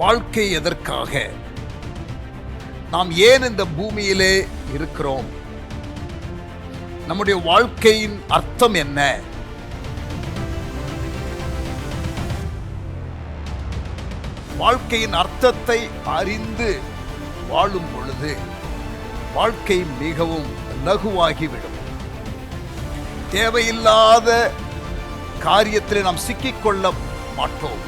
வாழ்க்கை எதற்காக? நாம் ஏன் இந்த பூமியிலே இருக்கிறோம்? நம்முடைய வாழ்க்கையின் அர்த்தம் என்ன? வாழ்க்கையின் அர்த்தத்தை அறிந்து வாழும் பொழுது வாழ்க்கை மிகவும் லகுவாகிவிடும். தேவையில்லாத காரியத்திலே நாம் சிக்கிக்கொள்ள மாட்டோம்.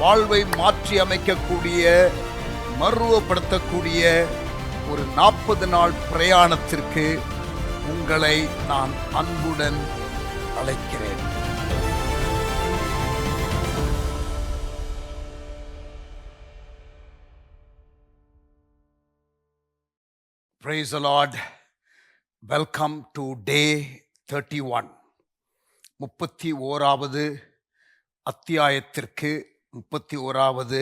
வாழ்வை மாற்றி அமைக்கக்கூடிய, மறுவப்படுத்தக்கூடிய ஒரு 40 நாள் பிரயாணத்திற்கு உங்களை நான் அன்புடன் அழைக்கிறேன். Praise the Lord. Welcome to day 31. 31வது அத்தியாயத்திற்கு 31வது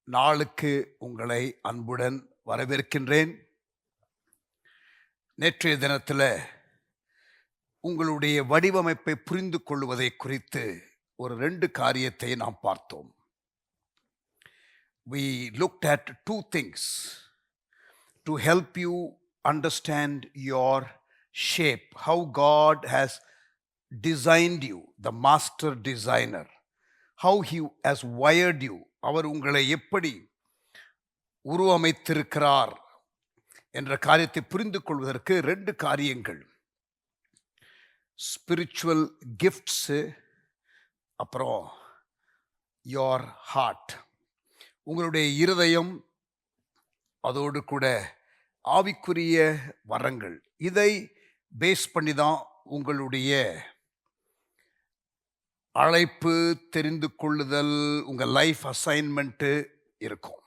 நாளுக்கு உங்களை அன்புடன் வரவேற்கின்றேன். நேற்றைய தினத்தில் உங்களுடைய வடிவமைப்பை புரிந்து கொள்வதை குறித்து ஒரு 2 காரியத்தை நாம் பார்த்தோம். We looked at 2 things to help you understand your shape, how God has designed you, the master designer, how he has wired you. அவர் உங்களை எப்படி உருவமைத்திருக்கிறார் என்ற காரியத்தை புரிந்து கொள்வதற்கு 2 காரியங்கள், ஸ்பிரிச்சுவல் கிஃப்ட்ஸு, அப்புறம் யோர் ஹார்ட், உங்களுடைய இருதயம், அதோடு கூட ஆவிக்குரிய வரங்கள். இதை பேஸ் பண்ணி தான் உங்களுடைய அழைப்பு, தெரிந்து கொள்ளுதல், உங்கள் லைஃப் அசைன்மெண்ட்டு இருக்கும்.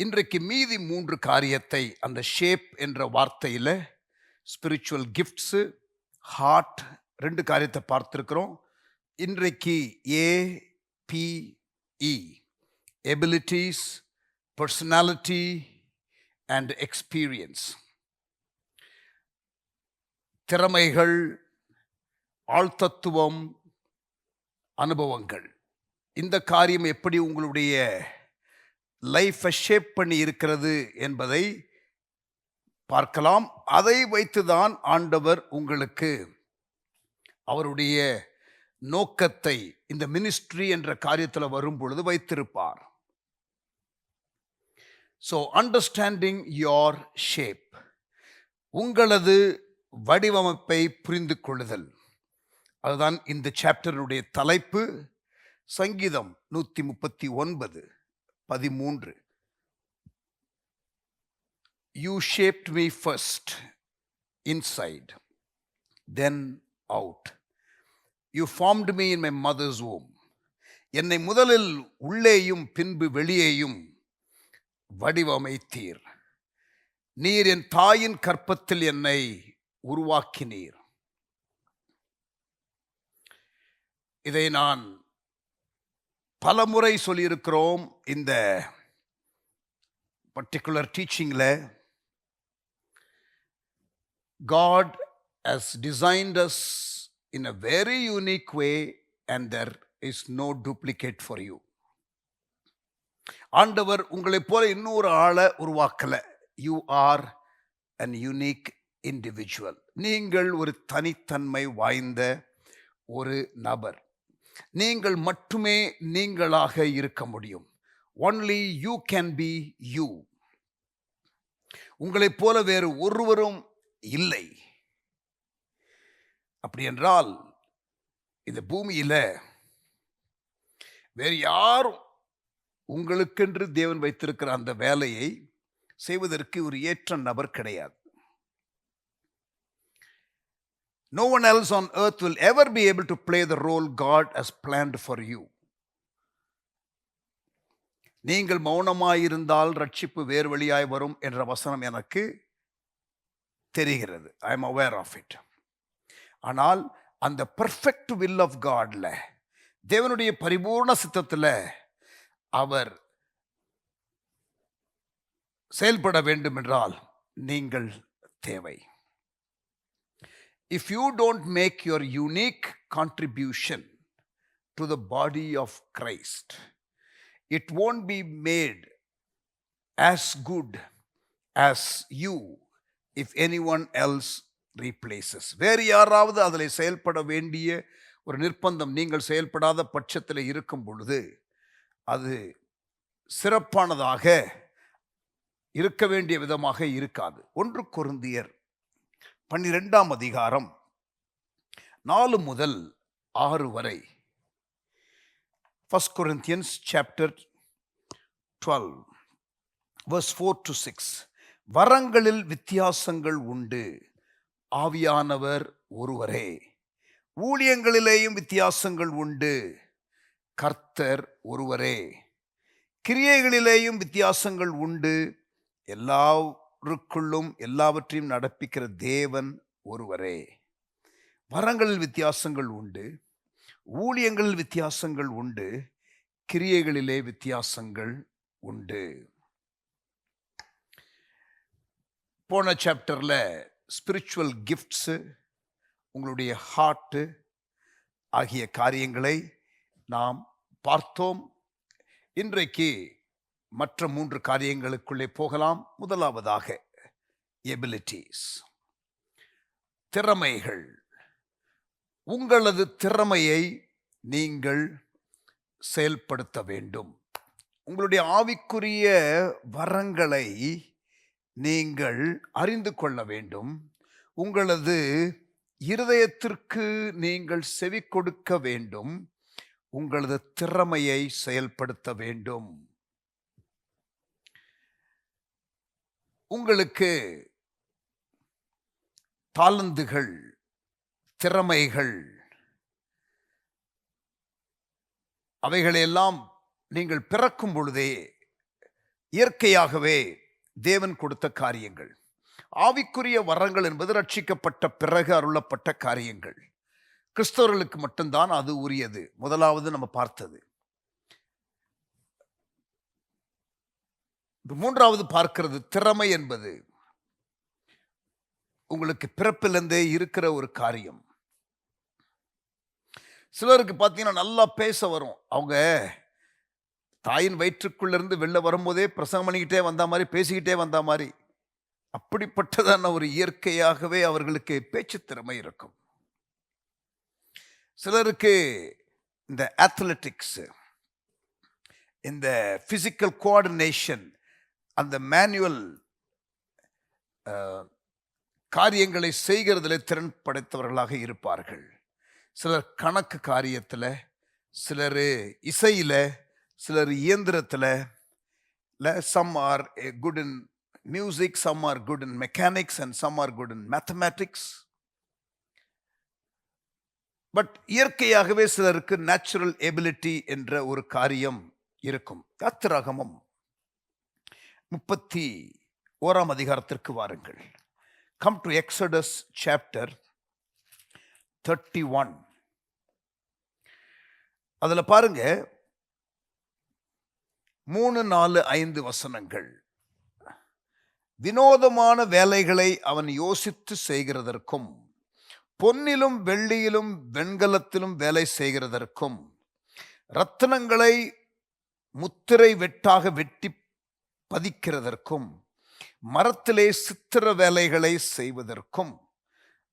இன்றைக்கு மீதி 3 காரியத்தை அந்த ஷேப் என்ற வார்த்தையில் ஸ்பிரிச்சுவல் கிஃப்ட்ஸு, ஹார்ட் 2 காரியத்தை பார்த்துருக்கிறோம். இன்றைக்கு APE, abilities, personality and experience, திறமைகள், ஆழ்தத்துவம், அனுபவங்கள். இந்த காரியம் எப்படி உங்களுடைய லைஃப்பை ஷேப் பண்ணி இருக்கிறது என்பதை பார்க்கலாம். அதை வைத்துதான் ஆண்டவர் உங்களுக்கு அவருடைய நோக்கத்தை இந்த மினிஸ்ட்ரி என்ற காரியத்தில் வரும் பொழுது வைத்திருப்பார். ஸோ அண்டர்ஸ்டாண்டிங் யோர் ஷேப், உங்களது வடிவமைப்பை புரிந்து கொள்ளுதல், அதுதான் இந்த சாப்டருடைய தலைப்பு. சங்கீதம் 139:13. You shaped me first inside, then out. You formed me in my mother's womb. என்னை முதலில் உள்ளேயும் பின்பு வெளியேயும் வடிவமைத்தீர். நீர் என் தாயின் கற்பத்தில் என்னை உருவாக்கினீர். இதை நான் பலமுறை சொல்லியிருக்கிறோம். இந்த particular டீச்சிங்கில் God has designed us in a very unique way and there is no duplicate for you. ஆண்டவர் உங்களைப் போல இன்னொரு ஆளை உருவாக்கலை. You are an unique individual. நீங்கள் ஒரு தனித்தன்மை வாய்ந்த ஒரு நபர். நீங்கள் மட்டுமே நீங்களாக இருக்க முடியும். Only you can be you. உங்களைப் போல வேறு ஒருவரும் இல்லை. அப்படி என்றால் இந்த பூமியில வேறு யாரும் உங்களுக்கென்று தேவன் வைத்திருக்கிற அந்த வேலையை செய்வதற்கு ஒரு ஏற்ற நபர் கிடையாது. No one else on earth will ever be able to play the role God has planned for you. நீங்கள் மௌனமாயிருந்தால் ரட்சிப்பு வேறு வழியாய் வரும் என்ற வசனம் எனக்கு தெரிகிறது. I am aware of it. ஆனால் அந்த பெர்ஃபெக்ட் வில் ஆஃப் காட்ல, தேவனுடைய பரிபூர்ண சித்தத்தில் அவர் செயல்பட வேண்டும் என்றால் நீங்கள் தேவை. if you don't make your unique contribution to the body of Christ, it won't be made as good as you if anyone else replaces. வேறு யாராவது அதில் செயல்பட வேண்டிய ஒரு நிர்பந்தம் நீங்கள் செயல்படாத பட்சத்தில் இருக்கும் பொழுது அது சிறப்பானதாக இருக்க வேண்டிய விதமாக இருக்காது. 1 கொரிந்தியர் 12ஆம் அதிகாரம் 4 முதல் 6 வரை. 1 Corinthians chapter 12 verse 4 to 6. வரங்களில் வித்தியாசங்கள் உண்டு, ஆவியானவர் ஒருவரே. ஊழியங்களிலேயும் வித்தியாசங்கள் உண்டு, கர்த்தர் ஒருவரே. கிரியைகளிலேயும் வித்தியாசங்கள் உண்டு, எல்லாருக்குள்ளும் எல்லாவற்றையும் நடப்பிக்கிற தேவன் ஒருவரே. வரங்களில் வித்தியாசங்கள் உண்டு, ஊழியங்களில் வித்தியாசங்கள் உண்டு, கிரியைகளிலே வித்தியாசங்கள் உண்டு. போன சாப்டரில் ஸ்பிரிச்சுவல் கிஃப்ட்ஸு, உங்களுடைய ஹார்ட்டு ஆகிய காரியங்களை நாம் பார்த்தோம். இன்றைக்கு மற்ற 3 காரியங்களுக்குள்ளே போகலாம். முதலாவதாக எபிலிட்டிஸ், திறமைகள். உங்களது திறமையை நீங்கள் செயல்படுத்த வேண்டும். உங்களுடைய ஆவிக்குரிய வரங்களை நீங்கள் அறிந்து கொள்ள வேண்டும். உங்களது இருதயத்திற்கு நீங்கள் செவி கொடுக்க வேண்டும். உங்களது திறமையை செயல்படுத்த வேண்டும். உங்களுக்கு தாளந்துகள், திறமைகள், அவைகளெல்லாம் நீங்கள் பிறக்கும் பொழுதே இயற்கையாகவே தேவன் கொடுத்த காரியங்கள். ஆவிக்குரிய வரங்கள் என்பது ரட்சிக்கப்பட்ட பிறகு அருளப்பட்ட காரியங்கள். கிறிஸ்தவர்களுக்கு மட்டும்தான் அது உரியது. முதலாவது நம்ம பார்த்தது. மூன்றாவது பார்க்கிறது திறமை என்பது உங்களுக்கு பிறப்பிலிருந்தே இருக்கிற ஒரு காரியம். சிலருக்கு பார்த்தீங்கன்னா நல்லா பேச வரும். அவங்க தாயின் வயிற்றுக்குள்ளிருந்து வெளில வரும்போதே பிரசங்கம் பண்ணிக்கிட்டே வந்த மாதிரி, பேசிக்கிட்டே வந்த மாதிரி, அப்படிப்பட்டதான ஒரு இயற்கையாகவே அவர்களுக்கு பேச்சு திறமை இருக்கும். சிலருக்கு இந்த அத்லெட்டிக்ஸ், இந்த பிசிக்கல் கோஆர்டினேஷன், அந்த மேனுவல் காரியங்களை செய்கிறதுல திறன் படைத்தவர்களாக இருப்பார்கள். சிலர் கணக்கு காரியத்தில், சிலர் இசையில், சிலர் இயந்திரத்தில். Some are good in music, some are good in mechanics, and some are good in mathematics. But இயற்கையாகவே சிலருக்கு நேச்சுரல் எபிலிட்டி என்ற ஒரு காரியம் இருக்கும். யாத்திராகமம் 31ஆம் அதிகாரத்திற்கு வாருங்கள். Come to Exodus chapter 31. அதுல பாருங்க 3, 4, 5 வசனங்கள். வினோதமான வேலைகளை அவன் யோசித்து செய்கிறதற்கும், பொன்னிலும் வெள்ளியிலும் வெண்கலத்திலும் வேலை செய்கிறதற்கும், ரத்தினங்களை முத்திரை வெட்டாக வெட்டி பதிக்கிறதற்கும், மரத்திலே சித்திர வேலைகளை செய்வதற்கும்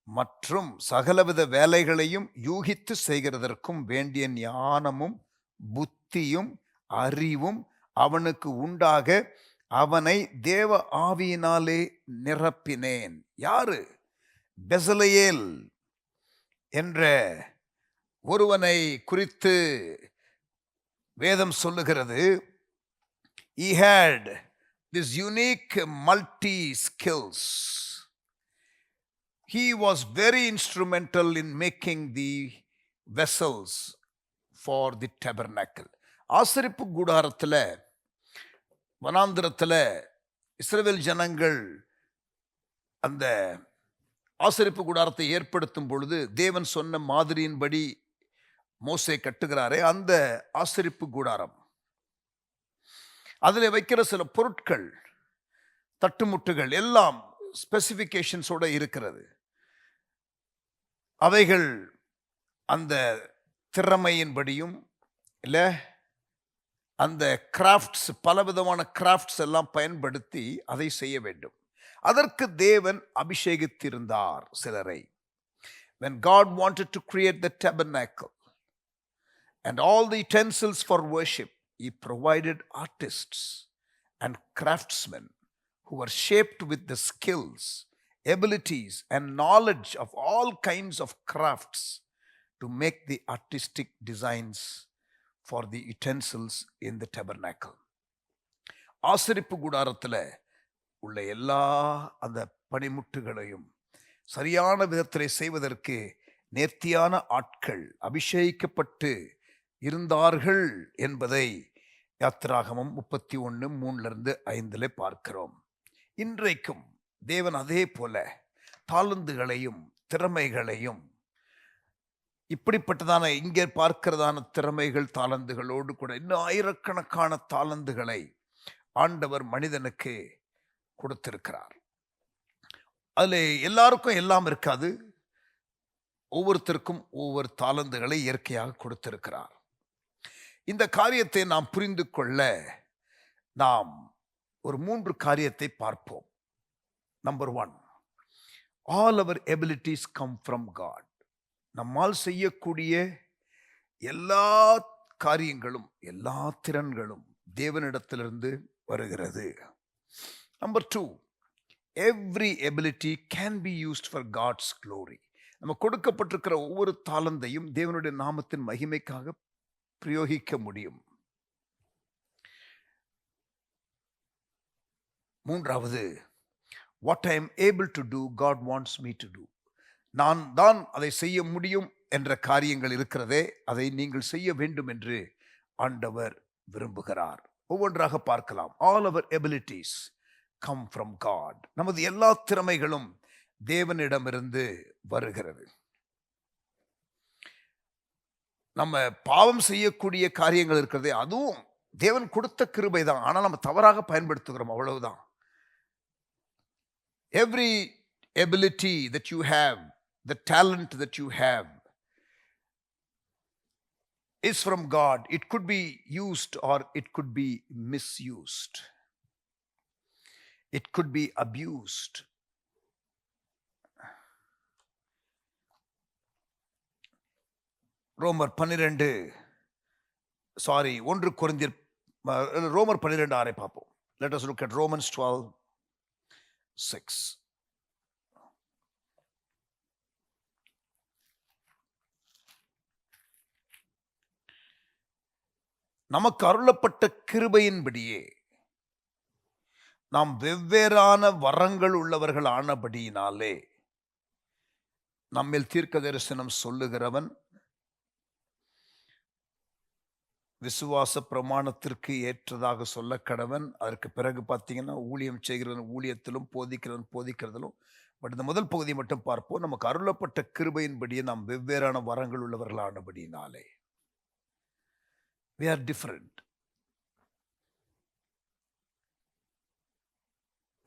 மற்றும் சகலவித வேலைகளையும் யூகித்து செய்கிறதற்கும் வேண்டிய ஞானமும் புத்தியும் அறிவும் அவனுக்கு உண்டாக அவனை தேவ ஆவியினாலே நிரப்பினேன். யாரு? பெசலெயேல் என்ற ஒருவனை குறித்து வேதம் சொல்லுகிறது. He had this unique multi skills. He was very instrumental in making the vessels for the tabernacle. ஆசரிப்பு கூடாரத்தில், வனாந்திரத்தில் இஸ்ரவேல் ஜனங்கள் அந்த ஆசரிப்பு கூடாரத்தை ஏற்படுத்தும் பொழுது தேவன் சொன்ன மாதிரியின்படி மோசே கட்டுகிறாரே அந்த ஆசரிப்பு கூடாரம், அதில் வைக்கிற சில பொருட்கள், தட்டுமுட்டுகள் எல்லாம் ஸ்பெசிஃபிகேஷன்ஸோட இருக்கிறது. அவைகள் அந்த திறமையின்படியும் இல்ல அந்த கிராஃப்ட்ஸ், பலவிதமான கிராஃப்ட்ஸ் எல்லாம் பயன்படுத்தி அதை செய்ய வேண்டும். அதற்கு தேவன் அபிஷேகித்திருந்தார் சிலரை. When God wanted to create the tabernacle and all the utensils for worship, he provided artists and craftsmen who were shaped with the skills, abilities and knowledge of all kinds of crafts to make the artistic designs for the utensils in the tabernacle. ஆசரிப்பு கூடாரத்தில் உள்ள எல்லா அந்த பணிமுட்டுகளையும் சரியான விதத்தில் செய்வதற்கு நேர்த்தியான ஆட்கள் அபிஷேகிக்கப்பட்டு இருந்தார்கள் என்பதை யாத்திராகமம் 31:3-5 பார்க்கிறோம். இன்றைக்கும் தேவன் அதே போல தாளந்துகளையும் திறமைகளையும், இப்படிப்பட்டதான இங்கே பார்க்கிறதான திறமைகள் தாளந்துகளோடு கூட இன்னும் ஆயிரக்கணக்கான தாளந்துகளை ஆண்டவர் மனிதனுக்கு கொடுத்திருக்கிறார். அதில் எல்லாருக்கும் எல்லாம் இருக்காது. ஒவ்வொருத்தருக்கும் ஒவ்வொரு தாளந்துகளை இயற்கையாக கொடுத்திருக்கிறார். இந்த காரியத்தை நாம் புரிந்து கொள்ள நாம் ஒரு 3 காரியத்தை பார்ப்போம். Number 1, all our abilities come from God. நம்மால் செய்யக்கூடிய எல்லா காரியங்களும் எல்லா திறன்களும் தேவனிடத்திலிருந்து வருகிறது. Number 2, every ability can be used for God's glory. நம்ம கொடுக்கப்பட்டிருக்கிற ஒவ்வொரு தாளந்தையும் தேவனுடைய நாமத்தின் மகிமைக்காக பிரயோகிக்க முடியும். 3வது, what I am able to do, God wants me to do. நான் தான் அதை செய்ய முடியும் என்ற காரியங்கள் இருக்கிறதே, அதை நீங்கள் செய்ய வேண்டும் என்று ஆண்டவர் விரும்புகிறார். ஒவ்வொன்றாக பார்க்கலாம். all our abilities come from God. நமது எல்லா திறமைகளும் தேவனிடமிருந்து வருகிறது. நம்ம பாவம் செய்யக்கூடிய காரியங்கள் இருக்கிறதே, அதுவும் தேவன் கொடுத்த கிருபை தான். ஆனால் நம்ம தவறாக பயன்படுத்துகிறோம், அவ்வளவுதான். Every ability that you have, the talent that you have is from God. It could be used or it could be misused. It could be abused. ரோமர் 12 1 கொரிந்தியர் ரோமர் 12:6 பார்ப்போம். Let us look at Romans 12:6. நமக்கு அருளப்பட்ட கிருபையின்படியே நாம் வெவ்வேறான வரங்கள் உள்ளவர்கள் ஆனபடியினாலே நம்மில் தீர்க்க தரிசனம் சொல்லுகிறவன் விசுவாச பிரமாணத்திற்கு ஏற்றதாக சொல்ல கடவன். அதற்கு பிறகு பார்த்தீங்கன்னா ஊழியம் செய்கிறவன் ஊழியத்திலும் போதிக்கிறவன் போதிக்கிறதிலும். பட் இந்த முதல் பகுதியை மட்டும் பார்ப்போம். நமக்கு அருளப்பட்ட கிருபையின்படியே நாம் வெவ்வேறான வரங்கள் உள்ளவர்கள் ஆனபடியினாலே. We are different.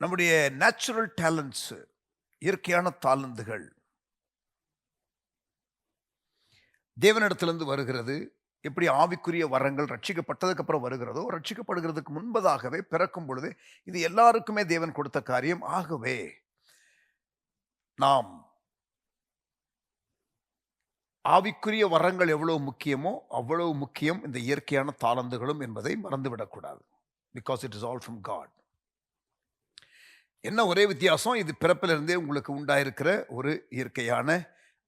நம்முடைய நேச்சுரல் டேலண்ட்ஸ், இயற்கையான தாளந்துகள் தேவனிடத்திலிருந்து வருகிறது. எப்படி ஆவிக்குரிய வரங்கள் ரட்சிக்கப்பட்டதுக்கு அப்புறம் வருகிறதோ, ரட்சிக்கப்படுகிறதுக்கு முன்பதாகவே பிறக்கும் பொழுது இது எல்லாருக்குமே தேவன் கொடுத்த காரியம். ஆகவே நாம் ஆவிக்குரிய வரங்கள் எவ்வளவு முக்கியமோ அவ்வளவு முக்கியம் இந்த இயற்கையான தாளந்துகளும் என்பதை மறந்துவிடக்கூடாது. Because it is all from God. என்ன ஒரே வித்தியாசம், இது பிறப்பிலிருந்தே உங்களுக்கு உண்டாயிருக்கிற ஒரு இயற்கையான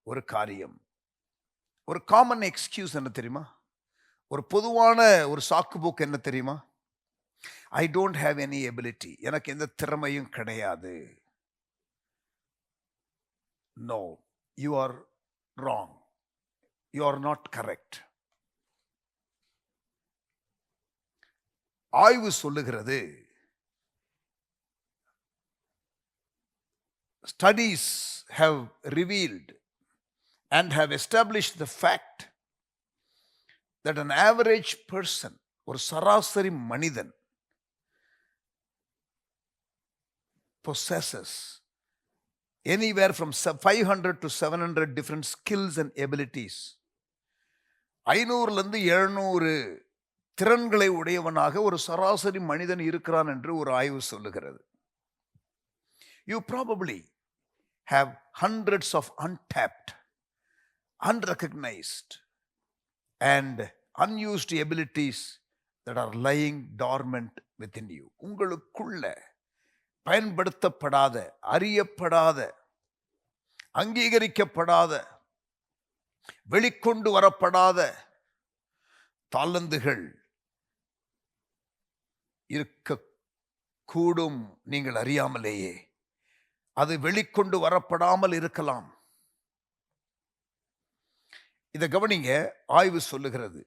ஒரு காரியம். ஒரு காமன் எக்ஸ்கியூஸ் என்ன தெரியுமா? ஒரு பொதுவான ஒரு சாக்கு போக்கு என்ன தெரியுமா? I don't have any ability, எனக்கு எந்த திறமையும் கிடையாது. No, you are wrong. You are not correct. ஆய்வு சொல்லுகிறது, studies have revealed and have established the fact that an average person, ஒரு சராசரி மனிதன், possesses anywhere from 500 to 700 different skills and abilities. 500லிருந்து 700 திறன்களை உடையவனாக ஒரு சராசரி மனிதன் இருக்கிறான் என்று ஒரு ஆய்வு சொல்லுகிறது. You probably have hundreds of untapped, unrecognized and unused abilities that are lying dormant within you. உங்களுக்குள்ள பயன்படுத்தப்படாத, அறியப்படாத, அங்கீகரிக்கப்படாத, வெளிக்கொண்டு வரப்படாத தாளந்துகள் இருக்கக்கூடும். நீங்கள் அறியாமலேயே அது வெளிக்கொண்டு வரப்படாமல் இருக்கலாம். இதை கவனிங்க. ஆய்வு சொல்லுகிறது,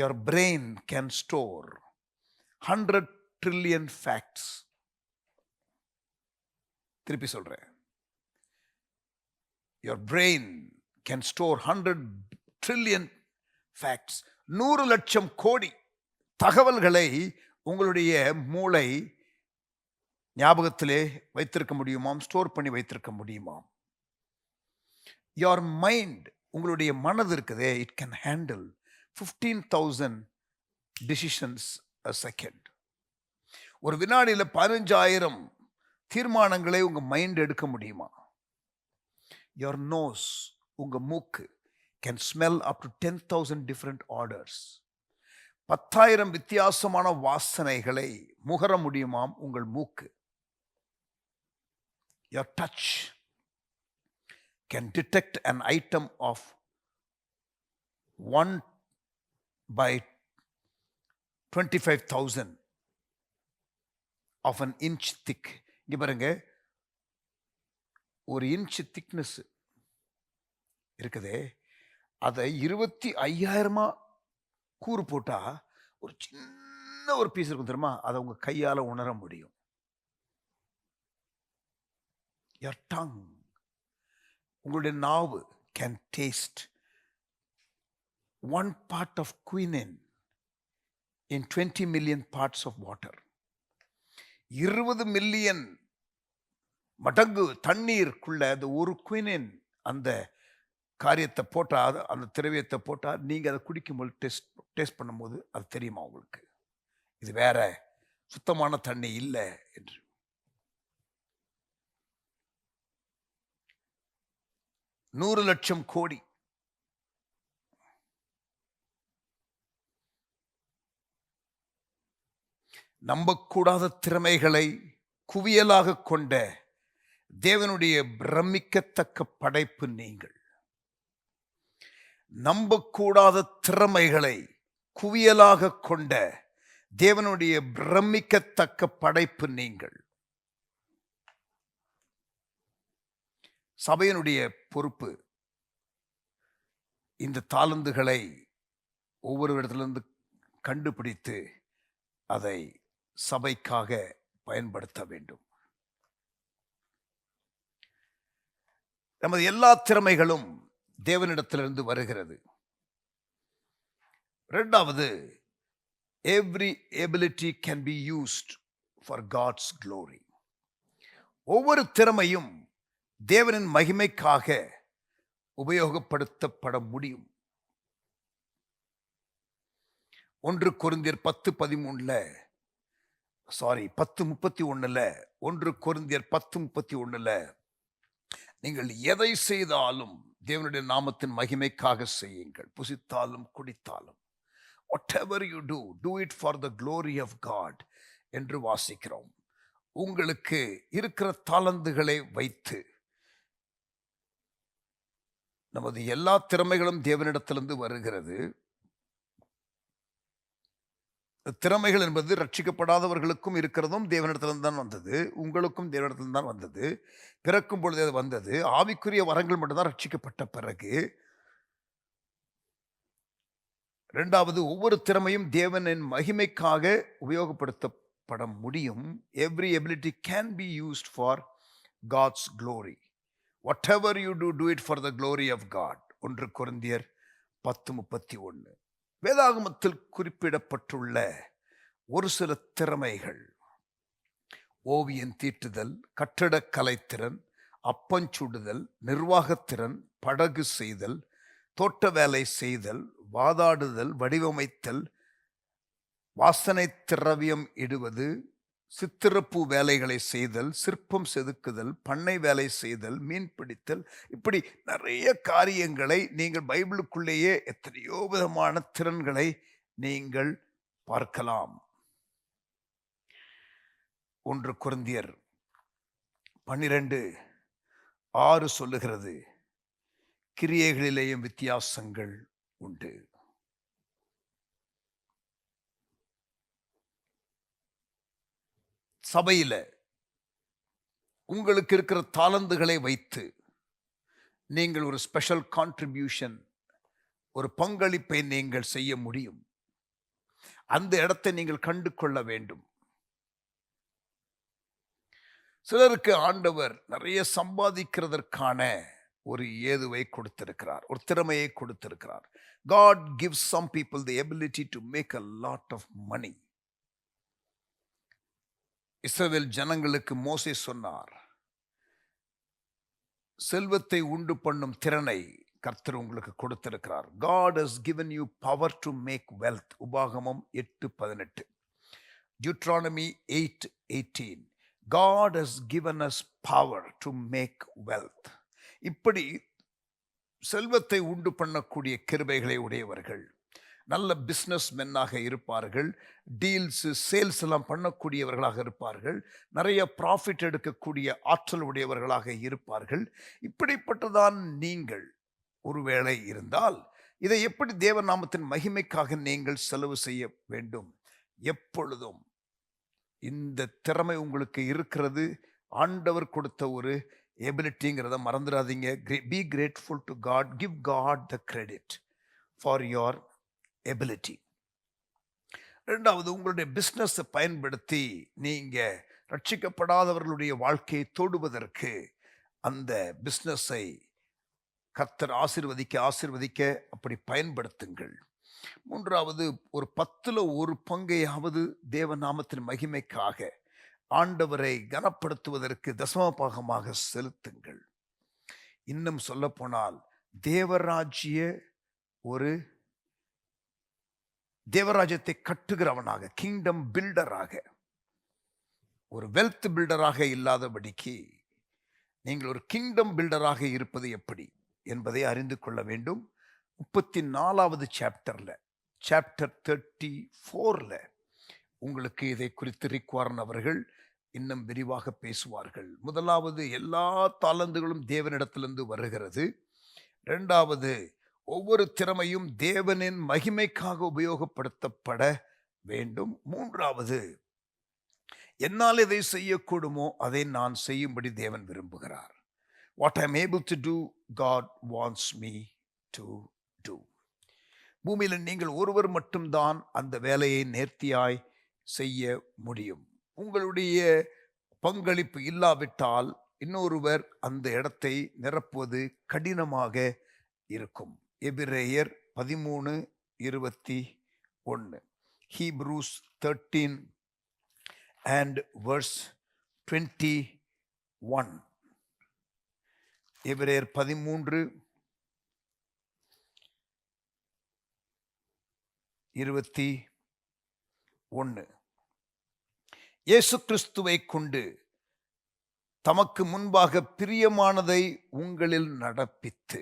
your brain can store 100 trillion facts. திருப்பி சொல்றேன், your brain can store 100 trillion facts. 100 லட்சம் கோடி தகவல்களை உங்களுடைய மூளை ஞாபகத்திலே வைத்திருக்க முடியுமாம், ஸ்டோர் பண்ணி வைத்திருக்க முடியுமாம். your mind, உங்களுடைய மனது இருக்குதே, it can handle 15,000 decisions a second. ஒரு வினாடியில் 15,000 தீர்மானங்களை உங்க மைண்ட் எடுக்க முடியுமா? your nose, உங்க மூக்கு can smell up to 10,000 different odors. 10,000 வித்தியாசமான வாசனைகளை முகர முடியுமாம் உங்கள் மூக்கு. your touch can detect an item of 1 by 25,000 of an inch thick. இங்க பாருங்க, ஒரு இன்ச் திக்னஸ் இருக்குதே, அதை 25,000 கூறு போட்டா ஒரு சின்ன ஒரு பீஸ் இருக்கும் தெரியுமா, அதை உங்க கையால உணர முடியும். your tongue, உங்களுடைய நாவு can taste 1 part of quinine in 20 million parts of water. 20 million மடங்கு தண்ணீருக்குள்ள அந்த ஒரு குயினின் அந்த காரியத்தை போட்டா, அந்த திரவியத்தை போட்டா, நீங்க அதை குடிக்கும்போது டேஸ்ட் பண்ணும்போது அது தெரியுமா உங்களுக்கு, இது வேற சுத்தமான தண்ணி இல்லை என்று. நூறு லட்சம் கோடி நம்பக்கூடாத திறமைகளை குவியலாக கொண்ட தேவனுடைய பிரமிக்கத்தக்க படைப்பு நீங்கள். நம்பக்கூடாத திறமைகளை குவியலாக கொண்ட தேவனுடைய பிரமிக்கத்தக்க படைப்பு நீங்கள். சபையினுடைய பொறுப்பு இந்த தாளந்துகளை ஒவ்வொரு இடத்திலிருந்து கண்டுபிடித்து அதை சபைக்காக பயன்படுத்த வேண்டும். நமது எல்லா திறமைகளும் தேவனிடத்திலிருந்து வருகிறது. இரண்டாவது, every ability can be used for God's glory. ஒவ்வொரு திறமையும் தேவனின் மகிமைக்காக உபயோகப்படுத்தப்பட முடியும். 1 கொரிந்தியர் 10:31 1 கொரிந்தியர் 10:31 நீங்கள் எதை செய்தாலும் தேவனுடைய நாமத்தின் மகிமைக்காக செய்யுங்கள், புசித்தாலும் குடித்தாலும். whatever you do, do it for the glory of God என்று வாசிக்கிறோம். உங்களுக்கு இருக்கிற தாளந்துகளை வைத்து, நமது எல்லா திறமைகளும் தேவனிடத்திலிருந்து வருகிறது. திறமைகள் என்பது ரட்சிக்கப்படாதவர்களுக்கும் இருக்கிறதும் தேவனிடத்திலிருந்து தான் வந்தது, உங்களுக்கும் தேவனிடத்திலிருந்து தான் வந்தது. பிறக்கும் பொழுது அது வந்தது. ஆவிக்குரிய வரங்கள் மட்டும்தான் ரட்சிக்கப்பட்ட பிறகு. இரண்டாவது, ஒவ்வொரு திறமையும் தேவனின் மகிமைக்காக உபயோகப்படுத்தப்பட முடியும். every ability can be used for God's glory. whatever you do, do it for the glory of God. 1 கொரிந்தியர் 10:31. வேதாகமத்தில் குறிப்பிடப்பட்டுள்ள ஒரு சில திறமைகள்: ஓவியம் தீட்டுதல், கட்டடக் கலைத்திறன், அப்பஞ்சுடுதல், நிர்வாகத்திறன், படகு செய்தல், தோட்ட வேலை செய்தல், வாதாடுதல், வடிவமைத்தல், வாசனை திரவியம் இடுவது, சித்திரப்பூ வேலைகளை செய்தல், சிற்பம் செதுக்குதல், பண்ணை வேலை செய்தல், மீன் பிடித்தல், இப்படி நிறைய காரியங்களை நீங்கள் பைபிளுக்குள்ளேயே எத்தனையோ விதமான திறன்களை நீங்கள் பார்க்கலாம். 1 கொரிந்தியர் 12:6 சொல்லுகிறது, கிரியைகளிலேயும் வித்தியாசங்கள் உண்டு. சபையில உங்களுக்கு இருக்கிற தாளந்துகளை வைத்து நீங்கள் ஒரு ஸ்பெஷல் கான்ட்ரிபியூஷன், ஒரு பங்களிப்பை நீங்கள் செய்ய முடியும். அந்த இடத்தை நீங்கள் கண்டு கொள்ள வேண்டும். சிலருக்கு ஆண்டவர் நிறைய சம்பாதிக்கிறதற்கான ஒரு ஏதுவை கொடுத்திருக்கிறார், ஒரு திறமையை கொடுத்திருக்கிறார். God gives some people the ability to make a lot of money. இஸ்ரவேல் ஜனங்களுக்கு மோசே சொன்னார், செல்வத்தை உண்டு பண்ணும் திறனை கர்த்தர் உங்களுக்கு கொடுத்திருக்கிறார். God has given you power to make wealth. உபாகமம் 8:18, Deuteronomy 8:18. God has given us power to make wealth. இப்படி செல்வத்தை உண்டு பண்ணக்கூடிய கிருபைகளை உடையவர்கள், நல்ல பிஸ்னஸ் மென்னாக இருப்பார்கள், டீல்ஸ் சேல்ஸ் எல்லாம் பண்ணக்கூடியவர்களாக இருப்பார்கள், நிறைய ப்ராஃபிட் எடுக்கக்கூடிய ஆற்றல் உடையவர்களாக இருப்பார்கள். இப்படிப்பட்டதான் நீங்கள் ஒருவேளை இருந்தால், இதை எப்படி தேவ நாமத்தின் மகிமைக்காக நீங்கள் செலவு செய்ய வேண்டும்? எப்பொழுதும் இந்த திறமை உங்களுக்கு இருக்கிறது, ஆண்டவர் கொடுத்த ஒரு எபிலிட்டிங்கிறத மறந்துடாதீங்க. Be grateful to God, give God the credit for your ability. ரெண்டாவது, உங்களுடைய பிஸ்னஸை பயன்படுத்தி நீங்க ரட்சிக்கப்படாதவர்களுடைய வாழ்க்கையை தொடுவதற்கு அந்த பிஸ்னஸை கர்த்தர் ஆசீர்வதிக்க அப்படி பயன்படுத்துங்கள். மூன்றாவது, ஒரு 10ல் 1 பங்கையாவது தேவ நாமத்தின் மகிமைக்காக ஆண்டவரை கனப்படுத்துவதற்கு தசமபாகமாக செலுத்துங்கள். இன்னும் சொல்ல போனால் தேவராஜ்யத்தை கட்டுகிறவனாக, கிங்டம் பில்டராக, ஒரு வெல்த் பில்டராக இல்லாதபடிக்கு நீங்கள் ஒரு கிங்டம் பில்டராக இருப்பது எப்படி என்பதை அறிந்து கொள்ள வேண்டும். 34வது சாப்டர் 34 உங்களுக்கு இதை குறித்து ரிக்வார்ன் அவர்கள் இன்னும் விரிவாக பேசுவார்கள். முதலாவது, எல்லா தாளந்துகளும் தேவனிடத்திலிருந்து வருகிறது. இரண்டாவது, ஒவ்வொரு திறமையும் தேவனின் மகிமைக்காக உபயோகப்படுத்தப்பட வேண்டும். மூன்றாவது, என்னால் எதை செய்யக்கூடுமோ அதை நான் செய்யும்படி தேவன் விரும்புகிறார். What I am able to do, God wants me to do. பூமியில் நீங்கள் ஒருவர் மட்டும்தான் அந்த வேலையை நேர்த்தியாய் செய்ய முடியும். உங்களுடைய பங்களிப்பு இல்லாவிட்டால் இன்னொருவர் அந்த இடத்தை நிரப்புவது கடினமாக இருக்கும். எபிரேயர் 13:21, Hebrews 13 and verse 21. எபிரேயர் 13:21. இயேசு கிறிஸ்துவை கொண்டு தமக்கு முன்பாக பிரியமானதை உங்களில் நடப்பித்து,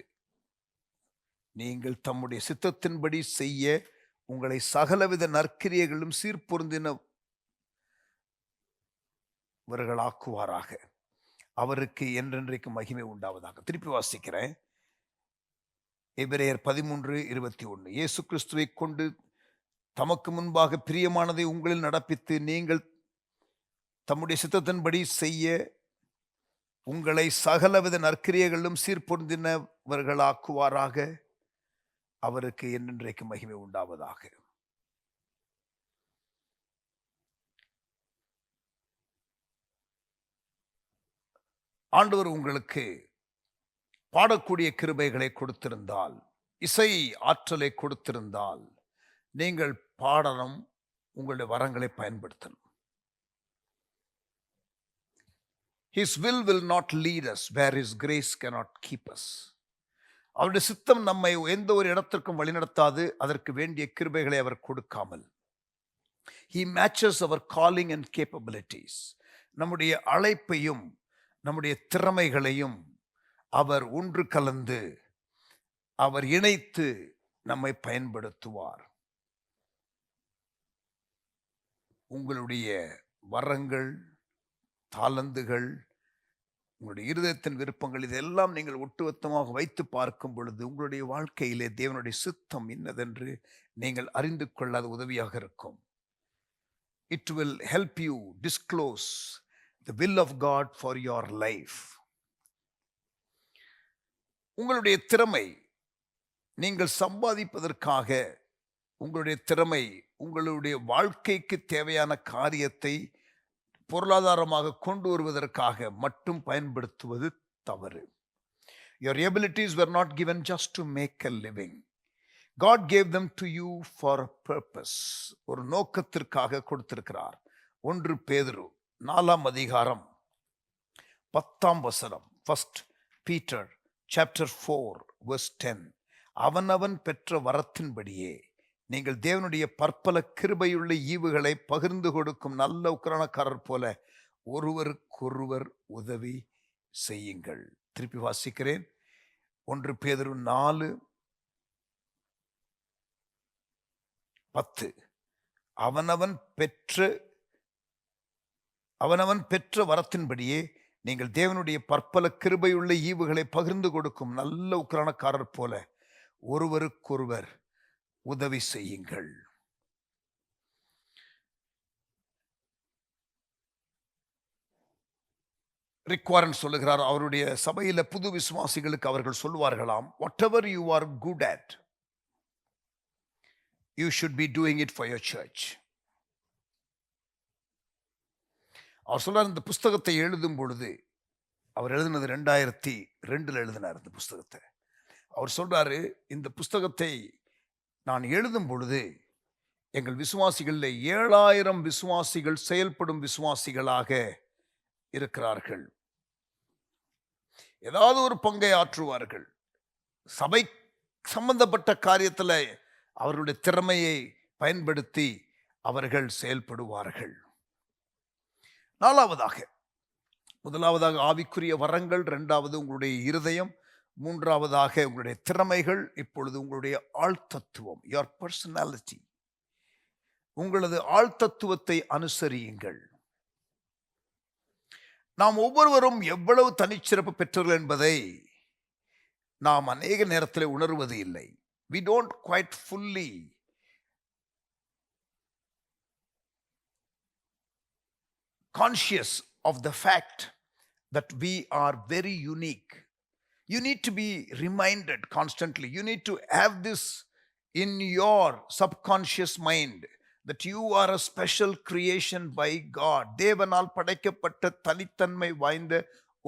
நீங்கள் தம்முடைய சித்தத்தின்படி செய்ய உங்களை சகலவித நற்கிரியைகளும் சீர்பொருந்தினவர்களாக்குவாராக. அவருக்கு என்றென்றைக்கு மகிமை உண்டாவதாக. திருப்பி வாசிக்கிறேன். எபிரேயர் 13:21. இயேசு கிறிஸ்துவை கொண்டு தமக்கு முன்பாக பிரியமானதை உங்களில் நடப்பித்து, நீங்கள் தம்முடைய சித்தத்தின்படி செய்ய உங்களை சகலவித நற்கிரியைகளும் சீர்பொருந்தினவர்களாக்குவாராக. அவருக்கு என்றென்றைக்கு மகிமை உண்டாவதாக. ஆண்டவர் உங்களுக்கு பாடக்கூடிய கிருபைகளை கொடுத்திருந்தால், இசை ஆற்றலை கொடுத்திருந்தால், நீங்கள் பாடணும், உங்களுடைய வரங்களை பயன்படுத்தணும். His will not lead us where His grace cannot keep us. அவருடைய சித்தம் நம்மை எந்த ஒரு இடத்திற்கும் வழிநடத்தாது, அதற்கு வேண்டிய கிருபைகளை அவர் கொடுக்காமல். He matches our calling and capabilities. நம்முடைய அழைப்பையும் நம்முடைய திறமைகளையும் அவர் ஒன்று கலந்து அவர் இணைத்து நம்மை பயன்படுத்துவார். உங்களுடைய வரங்கள், தாளந்துகள், உங்களுடைய இருதயத்தின் விருப்பங்கள், இதெல்லாம் நீங்கள் ஒட்டுமொத்தமாக வைத்து பார்க்கும் பொழுது உங்களுடைய வாழ்க்கையிலே தேவனுடைய சித்தம் இன்னதென்று நீங்கள் அறிந்து கொள்ள அது உதவியாக இருக்கும். It will help you disclose the will of God for your life. உங்களுடைய திறமை நீங்கள் சம்பாதிப்பதற்காக, உங்களுடைய திறமை உங்களுடைய வாழ்க்கைக்கு தேவையான காரியத்தை பொருளாதாரமாக கொண்டு வருவதற்காக மட்டும் பயன்படுத்துவது தவறு. Your abilities were not given just to make a living. God gave them to you for a purpose. ஒரு நோக்கத்திற்காக கொடுத்திருக்கிறார். 1 பேதுரு 4ஆம் அதிகாரம் 10ஆம் வசனம். 1 Peter chapter 4 verse 10. அவனவன் பெற்ற வரத்தின்படியே நீங்கள் தேவனுடைய பற்பல கிருபையுள்ள ஈவுகளை பகிர்ந்து கொடுக்கும் நல்ல உக்கிரானக்காரர் போல ஒருவருக்கொருவர் உதவி செய்யுங்கள். திருப்பி வாசிக்கிறேன். 1 பேதுரு 4:10. அவனவன் பெற்ற வரத்தின்படியே நீங்கள் தேவனுடைய பற்பல கிருபையுள்ள ஈவுகளை பகிர்ந்து கொடுக்கும் நல்ல உக்கிரானக்காரர் போல ஒருவருக்கொருவர் உதவி செய்யுங்கள். ரிக் வாரன் சொல்லுகிறார், அவருடைய சபையில புது விசுவாசிகளுக்கு அவர்கள் சொல்வார்களாம், whatever you are good at, you should be doing it for your church. அவர் சொல்றார், இந்த புஸ்தகத்தை எழுதும் பொழுது, அவர் எழுதினது 2002 எழுதினார் இந்த புஸ்தகத்தை. அவர் சொல்றாரு, இந்த புஸ்தகத்தை நான் எழுதும் பொழுது எங்கள் விசுவாசிகளில் 7000 விசுவாசிகள் செயல்படும் விசுவாசிகளாக இருக்கிறார்கள். ஏதாவது ஒரு பங்கை ஆற்றுவார்கள். சபை சம்பந்தப்பட்ட காரியத்தில் அவர்களுடைய திறமையை பயன்படுத்தி அவர்கள் செயல்படுவார்கள். 4வதாக, முதலாவதாக ஆவிக்குரிய வரங்கள், 2வது உங்களுடைய இருதயம், 3வதாக உங்களுடைய திறமைகள், இப்பொழுது உங்களுடைய ஆழ்தத்துவம், your personality. உங்களது ஆழ்தத்துவத்தை அனுசரியுங்கள். நாம் ஒவ்வொருவரும் எவ்வளவு தனிச்சிறப்பு பெற்றவர்கள் என்பதை நாம் அநேக நேரத்தில் உணர்வது இல்லை. We don't quite fully conscious of the fact that we are very unique. You need to be reminded constantly. You need to have this in your subconscious mind that you are a special creation by God. தேவனால் படைக்கப்பட்ட தனித்தன்மை வாய்ந்த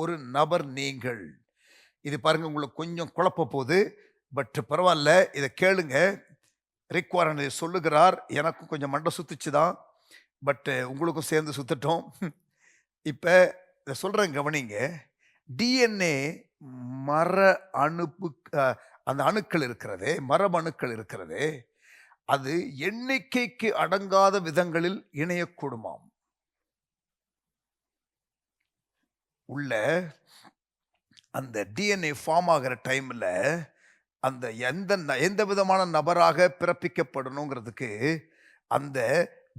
ஒரு நபர் நீங்கள். இது பாருங்க, உங்களுக்கு கொஞ்சம் குழப்ப போகுது, பட் பரவாயில்ல, இதை கேளுங்க. ரிக் வாரன் சொல்லுகிறார், எனக்கும் கொஞ்சம் மண்டை சுத்துச்சுதான், பட் உங்களுக்கும் சேர்ந்து சுத்தட்டும். இப்போ இதை சொல்கிறேன், கவனிங்க. டிஎன்ஏ மர அணுப்பு, அந்த அணுக்கள் இருக்கிறதே, மரபணுக்கள் இருக்கிறதே, அது எண்ணிக்கைக்கு அடங்காத விதங்களில் இணையக்கூடுமாம். உள்ள அந்த டிஎன்ஏ ஃபார்ம் ஆகிற டைமில் அந்த எந்த விதமான நபராக பிறப்பிக்கப்படணுங்கிறதுக்கு அந்த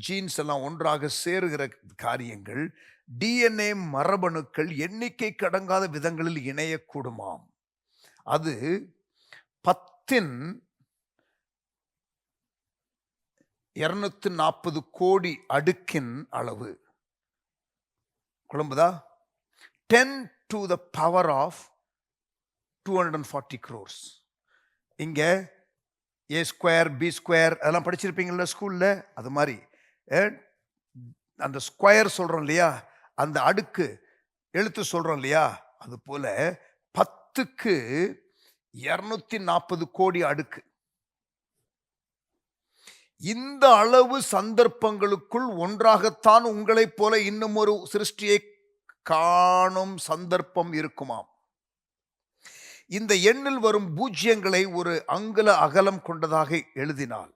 ஜீன்ஸ் எல்லாம் ஒன்றாக சேருகிற காரியங்கள், டிஎன்ஏ மரபணுக்கள் எண்ணிக்கைக்கு அடங்காத விதங்களில் இணையக்கூடுமாம். அது 10⁻240 கோடி அடுக்கின் அளவு. குழம்புதா? 10 to the power of 240 crores. இங்க ஏ ஸ்கொயர், பி ஸ்கொயர் அதெல்லாம் படிச்சிருப்பீங்கள்ல ஸ்கூல்ல. அது மாதிரி அந்த ஸ்கொயர் சொல்றோம் இல்லையா, அந்த அடுக்கு எழுத்து சொல்றோம் இல்லையா, அது போல 10க்கு 240 கோடி அடுக்கு. இந்த அளவு சந்தர்ப்பங்களுக்குள் ஒன்றாகத்தான் உங்களைப் போல இன்னும் ஒரு சிருஷ்டியை காணும் சந்தர்ப்பம் இருக்குமாம். இந்த எண்ணில் வரும் பூஜ்யங்களை ஒரு அங்குல அகலம் கொண்டதாக எழுதினால்,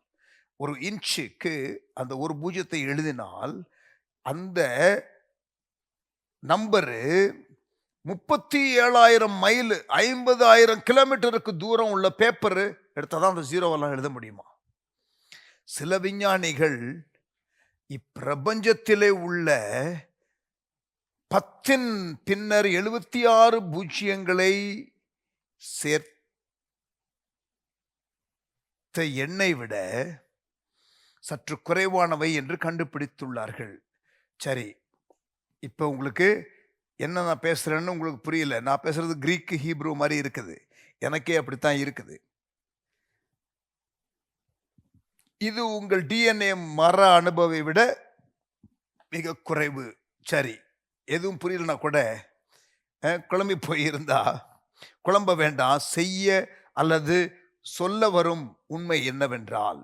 ஒரு இன்ச்சுக்கு அந்த ஒரு பூஜ்யத்தை எழுதினால் அந்த நம்பரு 37,000 மைல் 50,000 கிலோமீட்டருக்கு தூரம் உள்ள பேப்பர் எடுத்தாதான் அந்த ஜீரோவெல்லாம் எழுத முடியுமா? சில விஞ்ஞானிகள் இப்பிரபஞ்சத்திலே உள்ள 10 பின்னர் 76 பூஜ்யங்களை சேர்த்த எண்ணை விட சற்று குறைவானவை என்று கண்டுபிடித்துள்ளார்கள். சரி, இப்போ உங்களுக்கு என்ன நான் பேசுறேன்னு உங்களுக்கு புரியல. நான் பேசுறது கிரீக் ஹீப்ரூ மாதிரி இருக்குது. எனக்கே அப்படித்தான் இருக்குது. இது உங்கள் டிஎன்ஏ மர அனுபவை விட மிக குறைவு. சரி, எதுவும் புரியலனா கூட குழம்பி போயிருந்தா குழம்ப வேண்டாம். செய்ய அல்லது சொல்ல வரும் உண்மை என்னவென்றால்,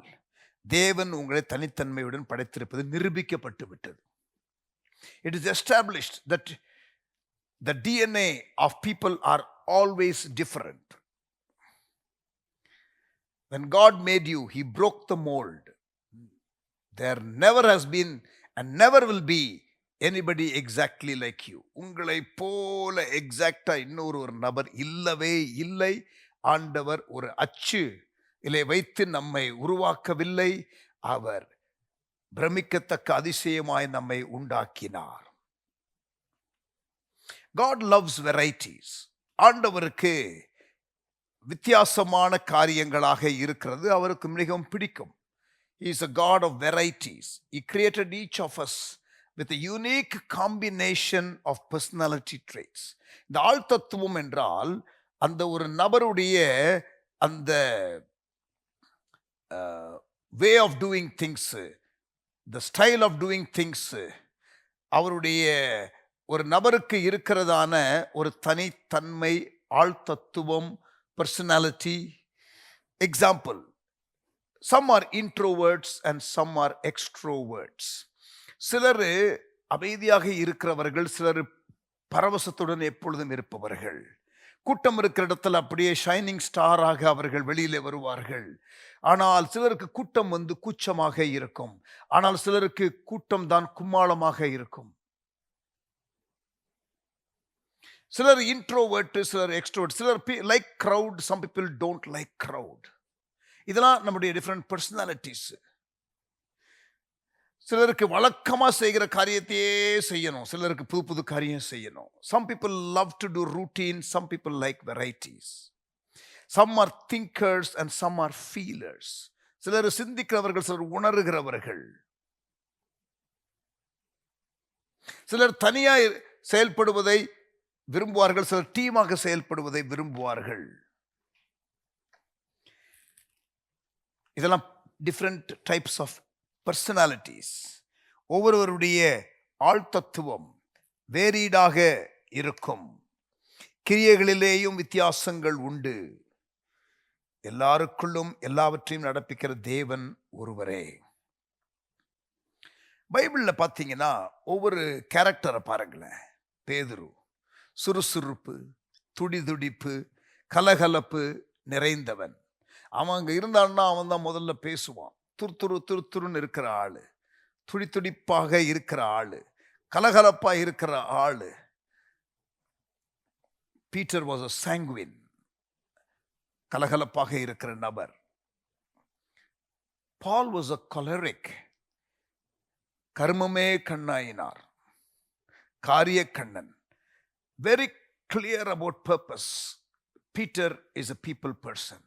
தேவன் உங்களை தனித்தன்மையுடன் படைத்திருப்பது நிரூபிக்கப்பட்டு விட்டது. It is established that the DNA of people are always different. When God made you, He broke the mold. There never has been and never will be anybody exactly like you. உங்களை போல எக்ஸாக்டா இன்னொரு நபர் இல்லவே இல்லை. ஆண்டவர் ஒரு அச்சு இலை வைத்து நம்மை உருவாக்கவில்லை. அவர் பிரமிக்கத்தக்க அதிசயமாய் நம்மை உண்டாக்கினார். God loves varieties. ஆண்டவருக்கு வித்தியாசமான காரியங்களாக இருக்கிறது அவருக்கு மிகவும் பிடிக்கும். He is a God of varieties. He created each of us with a unique combination of personality traits. இந்த ஆழ்தத்துவம் என்றால் அந்த ஒரு நபருடைய அந்த way of doing things, the style of doing things, அவருடைய ஒரு நபருக்கு இருக்கிறதான ஒரு தனித்தன்மை, ஆழ்தத்துவம், personality. Example, some are introverts and some are extroverts. சிலர் அமைதியாக இருக்கிறவர்கள், சிலர் பரவசத்துடன் எப்பொழுதும் இருப்பவர்கள். கூட்டம் இருக்கிற இடத்துல அப்படியே ஷைனிங் ஸ்டாராக அவர்கள் வெளியிலே வருவார்கள். ஆனால் சிலருக்கு கூட்டம் கூச்சமாக இருக்கும். ஆனால் சிலருக்கு கூட்டம் தான் கும்மாளமாக இருக்கும். சிலர் இன்ட்ரோவர்ட், சிலர் எக்ஸ்ட்ரோவர்ட், சிலர் like crowd, some people don't like crowd. இதெல்லாம் நம்முடைய டிஃபரெண்ட் பர்சனாலிட்டிஸ். சிலருக்கு வழக்கமாக செய்கிற காரியத்தையே செய்யணும், சிலருக்கு புது புது காரியம் செய்யணும். Some people love to do routine, some people like varieties. Some are thinkers and some are feelers. சிலர் சிந்திக்கிறவர்கள், சிலர் உணர்கிறவர்கள். சிலர் தனியாக செயல்படுவதை விரும்புவார்கள், சிலர் டீமாக செயல்படுவதை விரும்புவார்கள். இதெல்லாம் டிஃப்ரெண்ட் டைப்ஸ் ஆஃப் பர்சனாலிட்டிஸ். ஒவ்வொருவருடைய ஆழ்தத்துவம் வேரீடாக இருக்கும். கிரியைகளிலேயும் வித்தியாசங்கள் உண்டு. எல்லாருக்குள்ளும் எல்லாவற்றையும் நடப்பிக்கிற தேவன் ஒருவரே. பைபிள்ல பார்த்தீங்கன்னா ஒவ்வொரு கேரக்டரை பாருங்களேன். பேதுரு சுறுசுறுப்பு, துடிதுடிப்பு, கலகலப்பு நிறைந்தவன். அவன் அங்கே இருந்தான்னா அவன் தான் முதல்ல பேசுவான். துருத்துருன்னு இருக்கிற ஆளு, துடிதுடிப்பாக இருக்கிற ஆளு, கலகலப்பா இருக்கிற ஆளு. பீட்டர் வாஸ் a sanguine, கலகலப்பாக இருக்கிற நபர். பால் வாஸ் a choleric, கர்மமே கண்ணாயினார், காரிய Kannan. Very clear about purpose. Peter is a people person.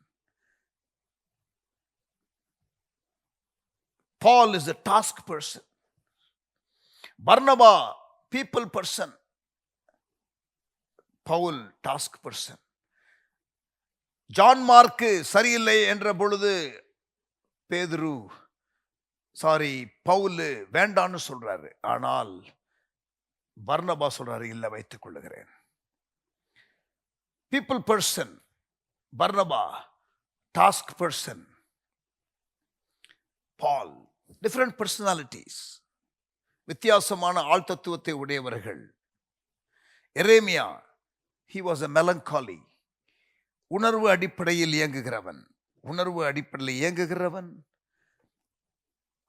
Paul is a task person. Barnabas, people person. Paul, task person. John mark சரியில்லை என்ற பொழுது பேதுரு பவுல் வேண்டான்னு சொல்றாரு. ஆனால் பர்னபா சொல்றாரு, இல்ல வைத்துக் கொள்ளுகிறேன். பீப்புள் பர்சன் பர்னபா, டாஸ்க் பர்சன் பால். டிஃபரெண்ட் பர்சனாலிட்டிஸ், வித்தியாசமான ஆழ்தத்துவத்தை உடையவர்கள். எரேமியா, he was a melancholy. உணர்வு அடிப்படையில் இயங்குகிறவன். உணர்வு அடிப்படையில் இயங்குகிறவன்.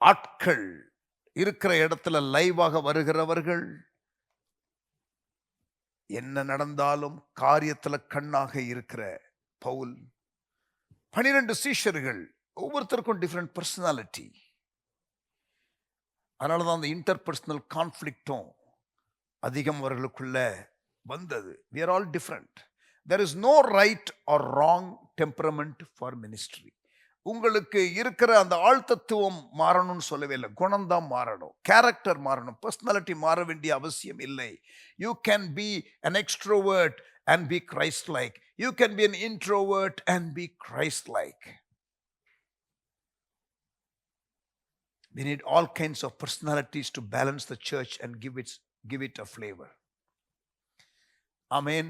ஆட்கள் இருக்கிற இடத்துல லைவாக வருகிறவர்கள். என்ன நடந்தாலும் காரியத்துல கண்ணாக இருக்கிற பவுல். 12 சீஷர்கள், ஒவ்வொருத்தருக்கும் டிஃப்ரெண்ட் பர்சனாலிட்டி. அதனாலதான் அந்த இன்டர்பர்சனல் கான்ஃப்ளிக்டும் அதிகம் அவர்களுக்குள்ள வந்தது. we are all different. there is no right or wrong temperament for ministry. உங்களுக்கு இருக்கிற அந்த ஆழ்தத்துவம் மாறணும்னு சொல்லவே இல்லை. குணம்தான் மாறணும், கேரக்டர் மாறணும், பர்சனாலிட்டி மாற வேண்டிய அவசியம் இல்லை. You can be an extrovert and be Christ like. you can be an introvert and be Christ like. we need all kinds of personalities to balance the church and give it a flavor. Amen.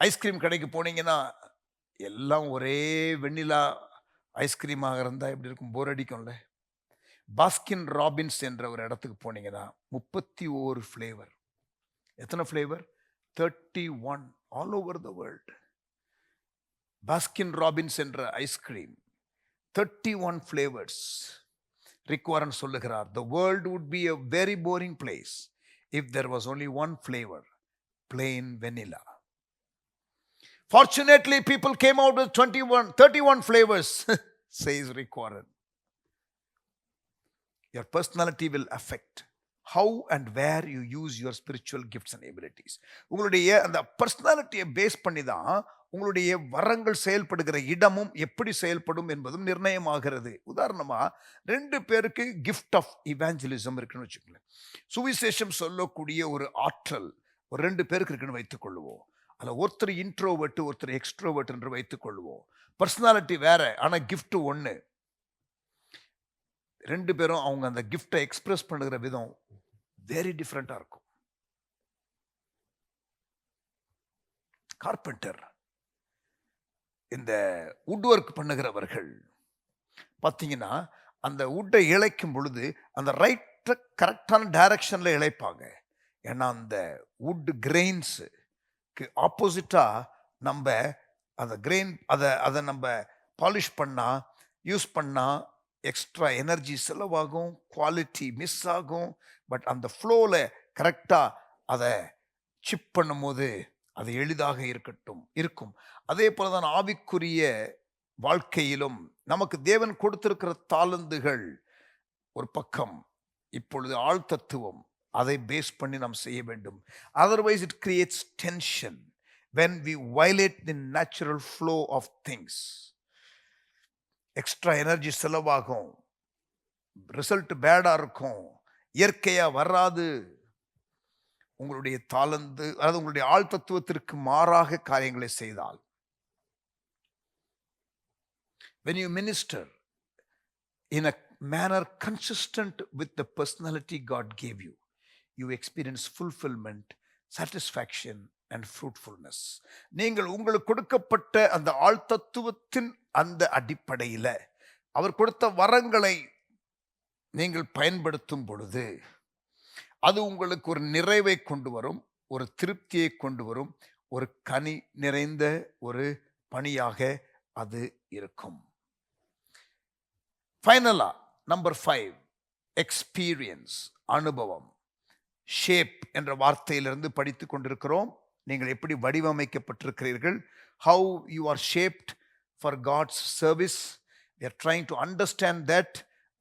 Ice cream கடைக்கு போனீங்கன்னா எல்லாம் ஒரே வெண்ணிலா ஐஸ்கிரீமாக இருந்தால் எப்படி இருக்கும்? போர் அடிக்கும்ல. Baskin Robbins என்ற ஒரு இடத்துக்கு போனீங்கன்னா 31 ஃப்ளேவர். எத்தனை flavour? 31 all over the world. Baskin Robbins என்ற ஐஸ்கிரீம் 31 ஃப்ளேவர்ஸ். ரிக் வாரன் சொல்லுகிறார், the world would be a very boring place if there was only one flavor, plain vanilla. Fortunately, people came out with 31 flavors, says Rick Warren. Your personality will affect how and where you use your spiritual gifts and abilities. உங்களுடைய அந்த பர்சனாலிட்டியை base பண்ணி தான் உங்களுடைய வரங்கள் செயல்படுகிற இடமும் எப்படி செயல்படும் என்பதும் நிர்ணயமாகிறது. உதாரணமா 2 பேருக்கு கிஃப்ட் ஆஃப் இவாஞ்சலிசம் இருக்குன்னு வச்சுக்கோங்களேன். சுவிசேஷம் சொல்லக்கூடிய ஒரு ஆற்றல் ஒரு 2 பேருக்கு இருக்குன்னு வைத்துக் கொள்ளுவோம். அதில் ஒருத்தர் இன்ட்ரோவர்ட், ஒருத்தர் எக்ஸ்ட்ரோவர்ட் என்று வைத்துக் கொள்வோம். பர்சனாலிட்டி வேற, ஆனால் கிஃப்ட் ஒன்று. 2 பேரும் அவங்க அந்த கிஃப்டை எக்ஸ்பிரஸ் பண்ணுகிற விதம் வெரி டிஃப்ரெண்டா இருக்கும். கார்பெண்டர், இந்த வுட் ஒர்க் பண்ணுகிறவர்கள் பார்த்தீங்கன்னா அந்த வுட்டை இழைக்கும் பொழுது அந்த ரைட்டை கரெக்டான டைரக்ஷன்ல இழைப்பாங்க. ஏன்னா அந்த வுட் கிரெயின்ஸுக்கு ஆப்போசிட்டா நம்ம அந்த கிரெயின் அதை நம்ம பாலிஷ் பண்ணா யூஸ் பண்ணா எக்ஸ்ட்ரா எனர்ஜி செலவாகும், குவாலிட்டி மிஸ் ஆகும். பட் அந்த ஃப்ளோவில் கரெக்டாக அதை சிப் பண்ணும்போது அது எளிதாக இருக்கும். அதே போல தான் ஆவிக்குரிய வாழ்க்கையிலும் நமக்கு தேவன் கொடுத்திருக்கிற தாளந்துகள் ஒரு பக்கம், இப்பொழுது ஆழ்தத்துவம் அதை பேஸ் பண்ணி நாம் செய்ய வேண்டும். Otherwise it creates tension when we violate the natural flow of things. Extra energy செலவாகும், ரிசல்ட் பேடா இருக்கும், இயற்கையா வராது. உங்களுடைய தாளந்து அதாவது உங்களுடைய ஆள் தத்துவத்திற்கு மாறாக காரியங்களை செய்தால், when you minister in a manner consistent with the personality God gave you, you experience fulfillment, satisfaction and fruitfulness. நீங்கள் உங்களுக்கு கொடுக்கப்பட்ட அந்த ஆழ்தத்துவத்தின் அந்த அடிப்படையில் அவர் கொடுத்த வரங்களை நீங்கள் பயன்படுத்தும் பொழுது அது உங்களுக்கு ஒரு நிறைவை கொண்டு வரும், ஒரு திருப்தியை கொண்டு வரும், ஒரு கனி நிறைந்த ஒரு பணியாக அது இருக்கும். ஃபைனலா நம்பர் 5, எக்ஸ்பீரியன்ஸ், அனுபவம். ஷேப் என்ற வார்த்தையிலிருந்து படித்து கொண்டிருக்கிறோம். நீங்கள் எப்படி வடிவமைக்கப்பட்டிருக்கிறீர்கள், how you are shaped for God's service. we are trying to understand that.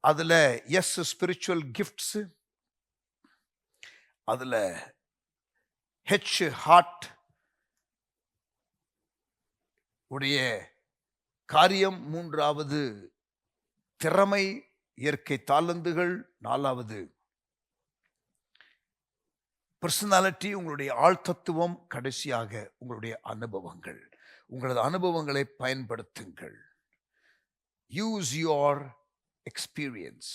அதில் எஸ் ஸ்பிரிச்சுவல் கிஃப்ட்ஸ், அதில் ஹெச் ஹார்ட் உடைய காரியம், 3வது திறமை, இயற்கை தாளந்துகள், 4வது பர்சனாலிட்டி, உங்களுடைய ஆழ்தத்துவம், கடைசியாக உங்களுடைய அனுபவங்கள். உங்களது அனுபவங்களை பயன்படுத்துங்கள். Use your experience.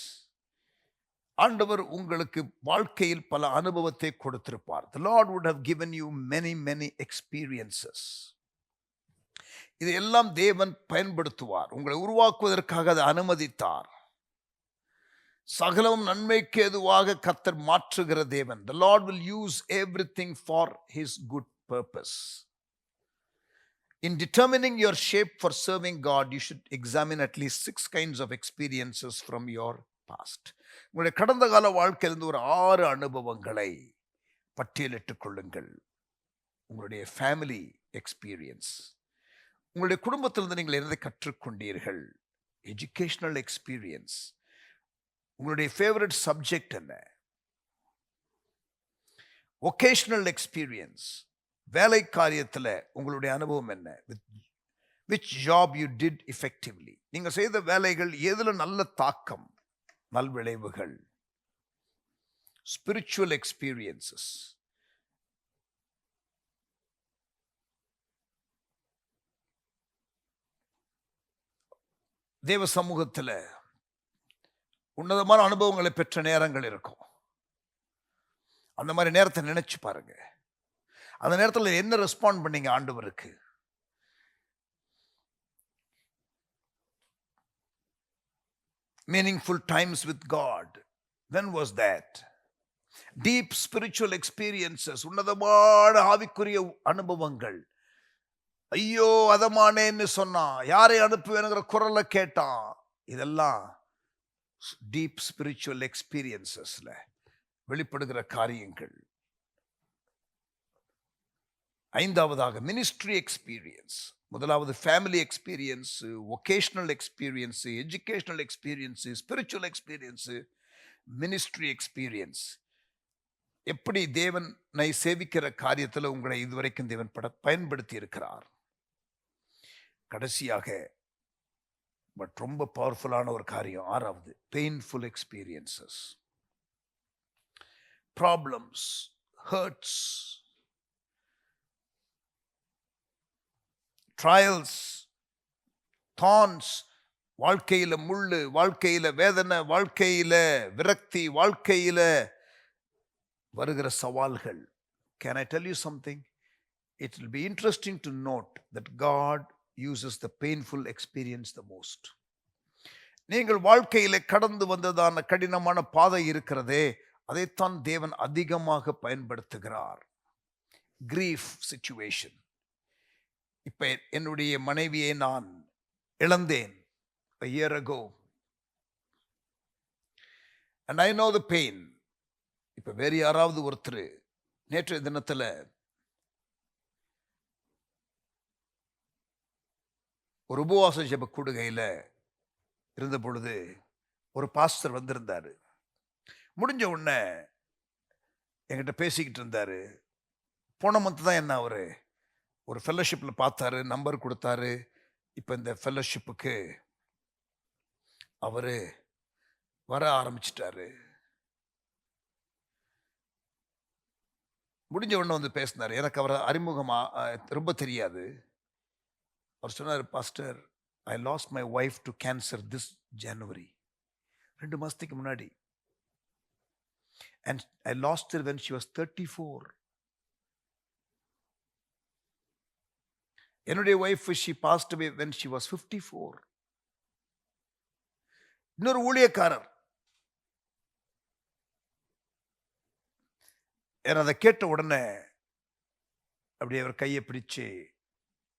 ஆண்டவர் உங்களுக்கு வாழ்க்கையில் பல அனுபவத்தை கொடுத்திருப்பார். The Lord would have given you many experiences. இதையெல்லாம் தேவன் பயன்படுத்துவார். உங்களை உருவாக்குவதற்காக அதை அனுமதித்தார். சகலமும் நன்மைக்கு ஏதுவாக கர்த்தர் மாற்றுகிற தேவன். The Lord will use everything for his good purpose. In determining your shape for serving God, you should examine at least 6 kinds of experiences from your past. உங்களுடைய கடந்த கால வாழ்க்கையிலிருந்து ஒரு 6 அனுபவங்களை பட்டியலிட்டுக் கொள்ளுங்கள். உங்களுடைய ஃபேமிலி எக்ஸ்பீரியன்ஸ், உங்களுடைய குடும்பத்திலிருந்து நீங்கள் எதை கற்றுக்கொண்டீர்கள், எஜுகேஷனல் எக்ஸ்பீரியன்ஸ், உங்களுடைய ஃபேவரட் சப்ஜெக்ட் என்ன, ஒகேஷனல் எக்ஸ்பீரியன்ஸ், வேலை காரியத்தில் உங்களுடைய அனுபவம் என்ன, which job you did effectively, நீங்கள் செய்த வேலைகள் எதில் நல்ல தாக்கம், நல்விளைவுகள், ஸ்பிரிச்சுவல் எக்ஸ்பீரியன்சஸ், தேவ சமூகத்தில் உன்னதமான அனுபவங்களை பெற்ற நேரங்கள் இருக்கும். அந்த மாதிரி நேரத்தை நினைச்சு பாருங்க. அந்த நேரத்தில் என்ன ரெஸ்பாண்ட் பண்ணீங்க ஆண்டவருக்கு? Meaningful times with God, when was that? Deep spiritual experiences, உன்னதமான ஆவிக்குரிய அனுபவங்கள். ஐயோ அதமானேன்னு சொன்னான், யாரை அனுப்புவேனுங்கிற குரலை கேட்டான். இதெல்லாம் டீப் ஸ்பிரிச்சுவல் எக்ஸ்பீரியன்சஸ்ல வெளிப்படுகிற காரியங்கள். ஐந்தாவதாக மினிஸ்ட்ரி எக்ஸ்பீரியன்ஸ். முதலாவது family experience, vocational experience, educational experience, spiritual experience, ministry experience. எப்படி தேவனை சேவிக்கிற காரியத்தில் உங்களை இதுவரைக்கும் தேவன் பயன்படுத்தி இருக்கிறார். கடைசியாக பட் ரொம்ப பவர்ஃபுல்லான ஒரு காரியம், ஆறாவது painful experiences, problems, hurts, trials, thorns, வாழ்க்கையில் முள்ளு, வாழ்க்கையில் வேதனை, வாழ்க்கையில் விரக்தி, வாழ்க்கையில் வருகிற சவால்கள். Can I tell you something? It will be interesting to note that God uses the painful experience the most. நீங்கள் வாழ்க்கையில கடந்து வந்ததான கடினமான பாதை இருக்கிறதே, அதைத்தான் தேவன் அதிகமாக பயன்படுத்துகிறார். Grief situation. இப்ப என்னுடைய மனைவியை நான் இழந்தேன் a year ago and I know the pain. இப்ப வேறு யாராவது ஒருத்தர் நேற்றைய தினத்துல ஒரு உபவாச ஜெப கூடுகையில் இருந்த பொழுது ஒரு பாஸ்டர் வந்திருந்தாரு. முடிஞ்ச உடனே என்கிட்ட பேசிக்கிட்டு இருந்தாரு. போன மந்த் தான் என்ன அவர் ஒரு ஃபெல்லோஷிப்பில் பார்த்தாரு, நம்பர் கொடுத்தாரு. இப்போ இந்த ஃபெல்லோஷிப்புக்கு அவர் வர ஆரம்பிச்சிட்டாரு. முடிஞ்ச உடனே வந்து பேசினார். எனக்கு அவரை அறிமுகமாக ரொம்ப தெரியாது. அவர் சொன்னார், pastor, I lost my wife to cancer this January, 2 மாசத்துக்கு முன்னாடி. And I lost her when she was 34. என்னுடைய wife she passed away when she was 54. இன்னொரு ஊழியக்காரர். அதை கேட்ட உடனே அப்படியே அவர் கையை பிடிச்சு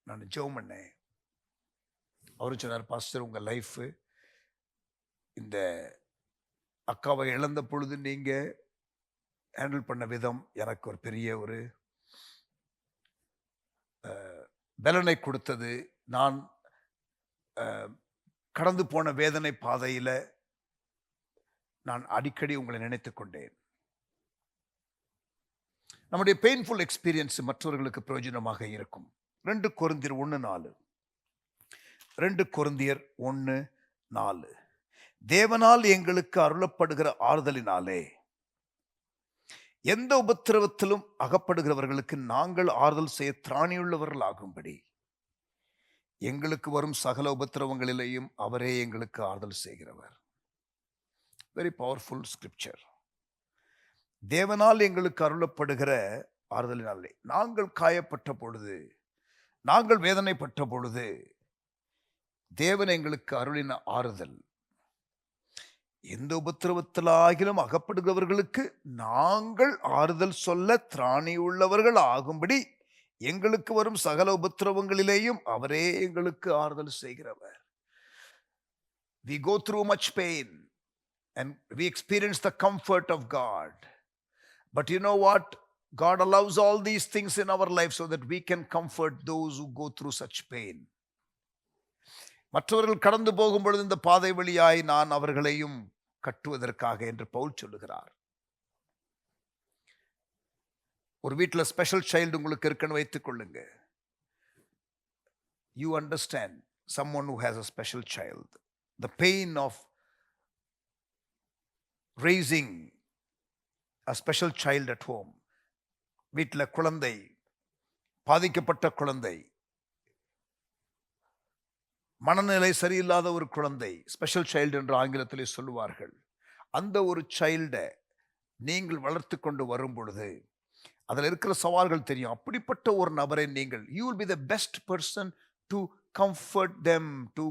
நான் ஜெபம் பண்ணேன். அவரு சொன்னார், பாஸ்டர், உங்கள் லைஃபு இந்த அக்காவை இழந்த பொழுது நீங்கள் ஹேண்டில் பண்ண விதம் எனக்கு ஒரு பெரிய ஒரு பலனை கொடுத்தது. நான் கடந்து போன வேதனை பாதையில் நான் அடிக்கடி உங்களை நினைத்து கொண்டேன். நம்முடைய பெயின்ஃபுல் எக்ஸ்பீரியன்ஸ் மற்றவர்களுக்கு பிரயோஜனமாக இருக்கும். 2 கொரிந்தியர் 1:4. 2 கொரிந்தியர் 1:4. தேவனால் எங்களுக்கு அருளப்படுகிற ஆறுதலினாலே எந்த உபத்திரவத்திலும் அகப்படுகிறவர்களுக்கு நாங்கள் ஆறுதல் செய்ய திராணியுள்ளவர்கள் ஆகும்படி எங்களுக்கு வரும் சகல உபத்திரவங்களிலேயும் அவரே எங்களுக்கு ஆறுதல் செய்கிறவர். Very powerful scripture. தேவனால் எங்களுக்கு அருளப்படுகிற ஆறுதலினாலே, நாங்கள் காயப்பட்ட பொழுது, நாங்கள் வேதனைப்பட்ட பொழுது தேவன் எங்களுக்கு அருளின ஆறுதல். எந்த உபத்திரவத்திலாகிலும் அகப்படுகிறவர்களுக்கு நாங்கள் ஆறுதல் சொல்ல திராணி உள்ளவர்கள் ஆகும்படி எங்களுக்கு வரும் சகல உபத்திரவங்களிலேயும் அவரே எங்களுக்கு ஆறுதல் செய்கிறவர். We go through much pain and we experience the comfort of God. But you know what? God allows all these things in our life so that we can comfort those who go through such pain. மற்றவர்கள் கடந்து போகும் பொழுது இந்த பாதை வழியாய் நான் அவர்களையும் கட்டுவதற்காக என்று பவுல் சொல்லுகிறார். ஒரு வீட்டில் ஸ்பெஷல் சைல்டு உங்களுக்கு இருக்குன்னு வைத்துக் கொள்ளுங்க. You understand someone who has a special child. The pain of raising a special child at home. வீட்டில் குழந்தை, பாதிக்கப்பட்ட குழந்தை, மனநிலை சரியில்லாத ஒரு குழந்தை, ஸ்பெஷல் சைல்டு என்று ஆங்கிலத்திலே சொல்லுவார்கள். அந்த ஒரு சைல்டை நீங்கள் வளர்த்து கொண்டு வரும் பொழுது அதில் இருக்கிற சவால்கள் தெரியும். அப்படிப்பட்ட ஒரு நபரை நீங்கள், you will be the best person to comfort them, to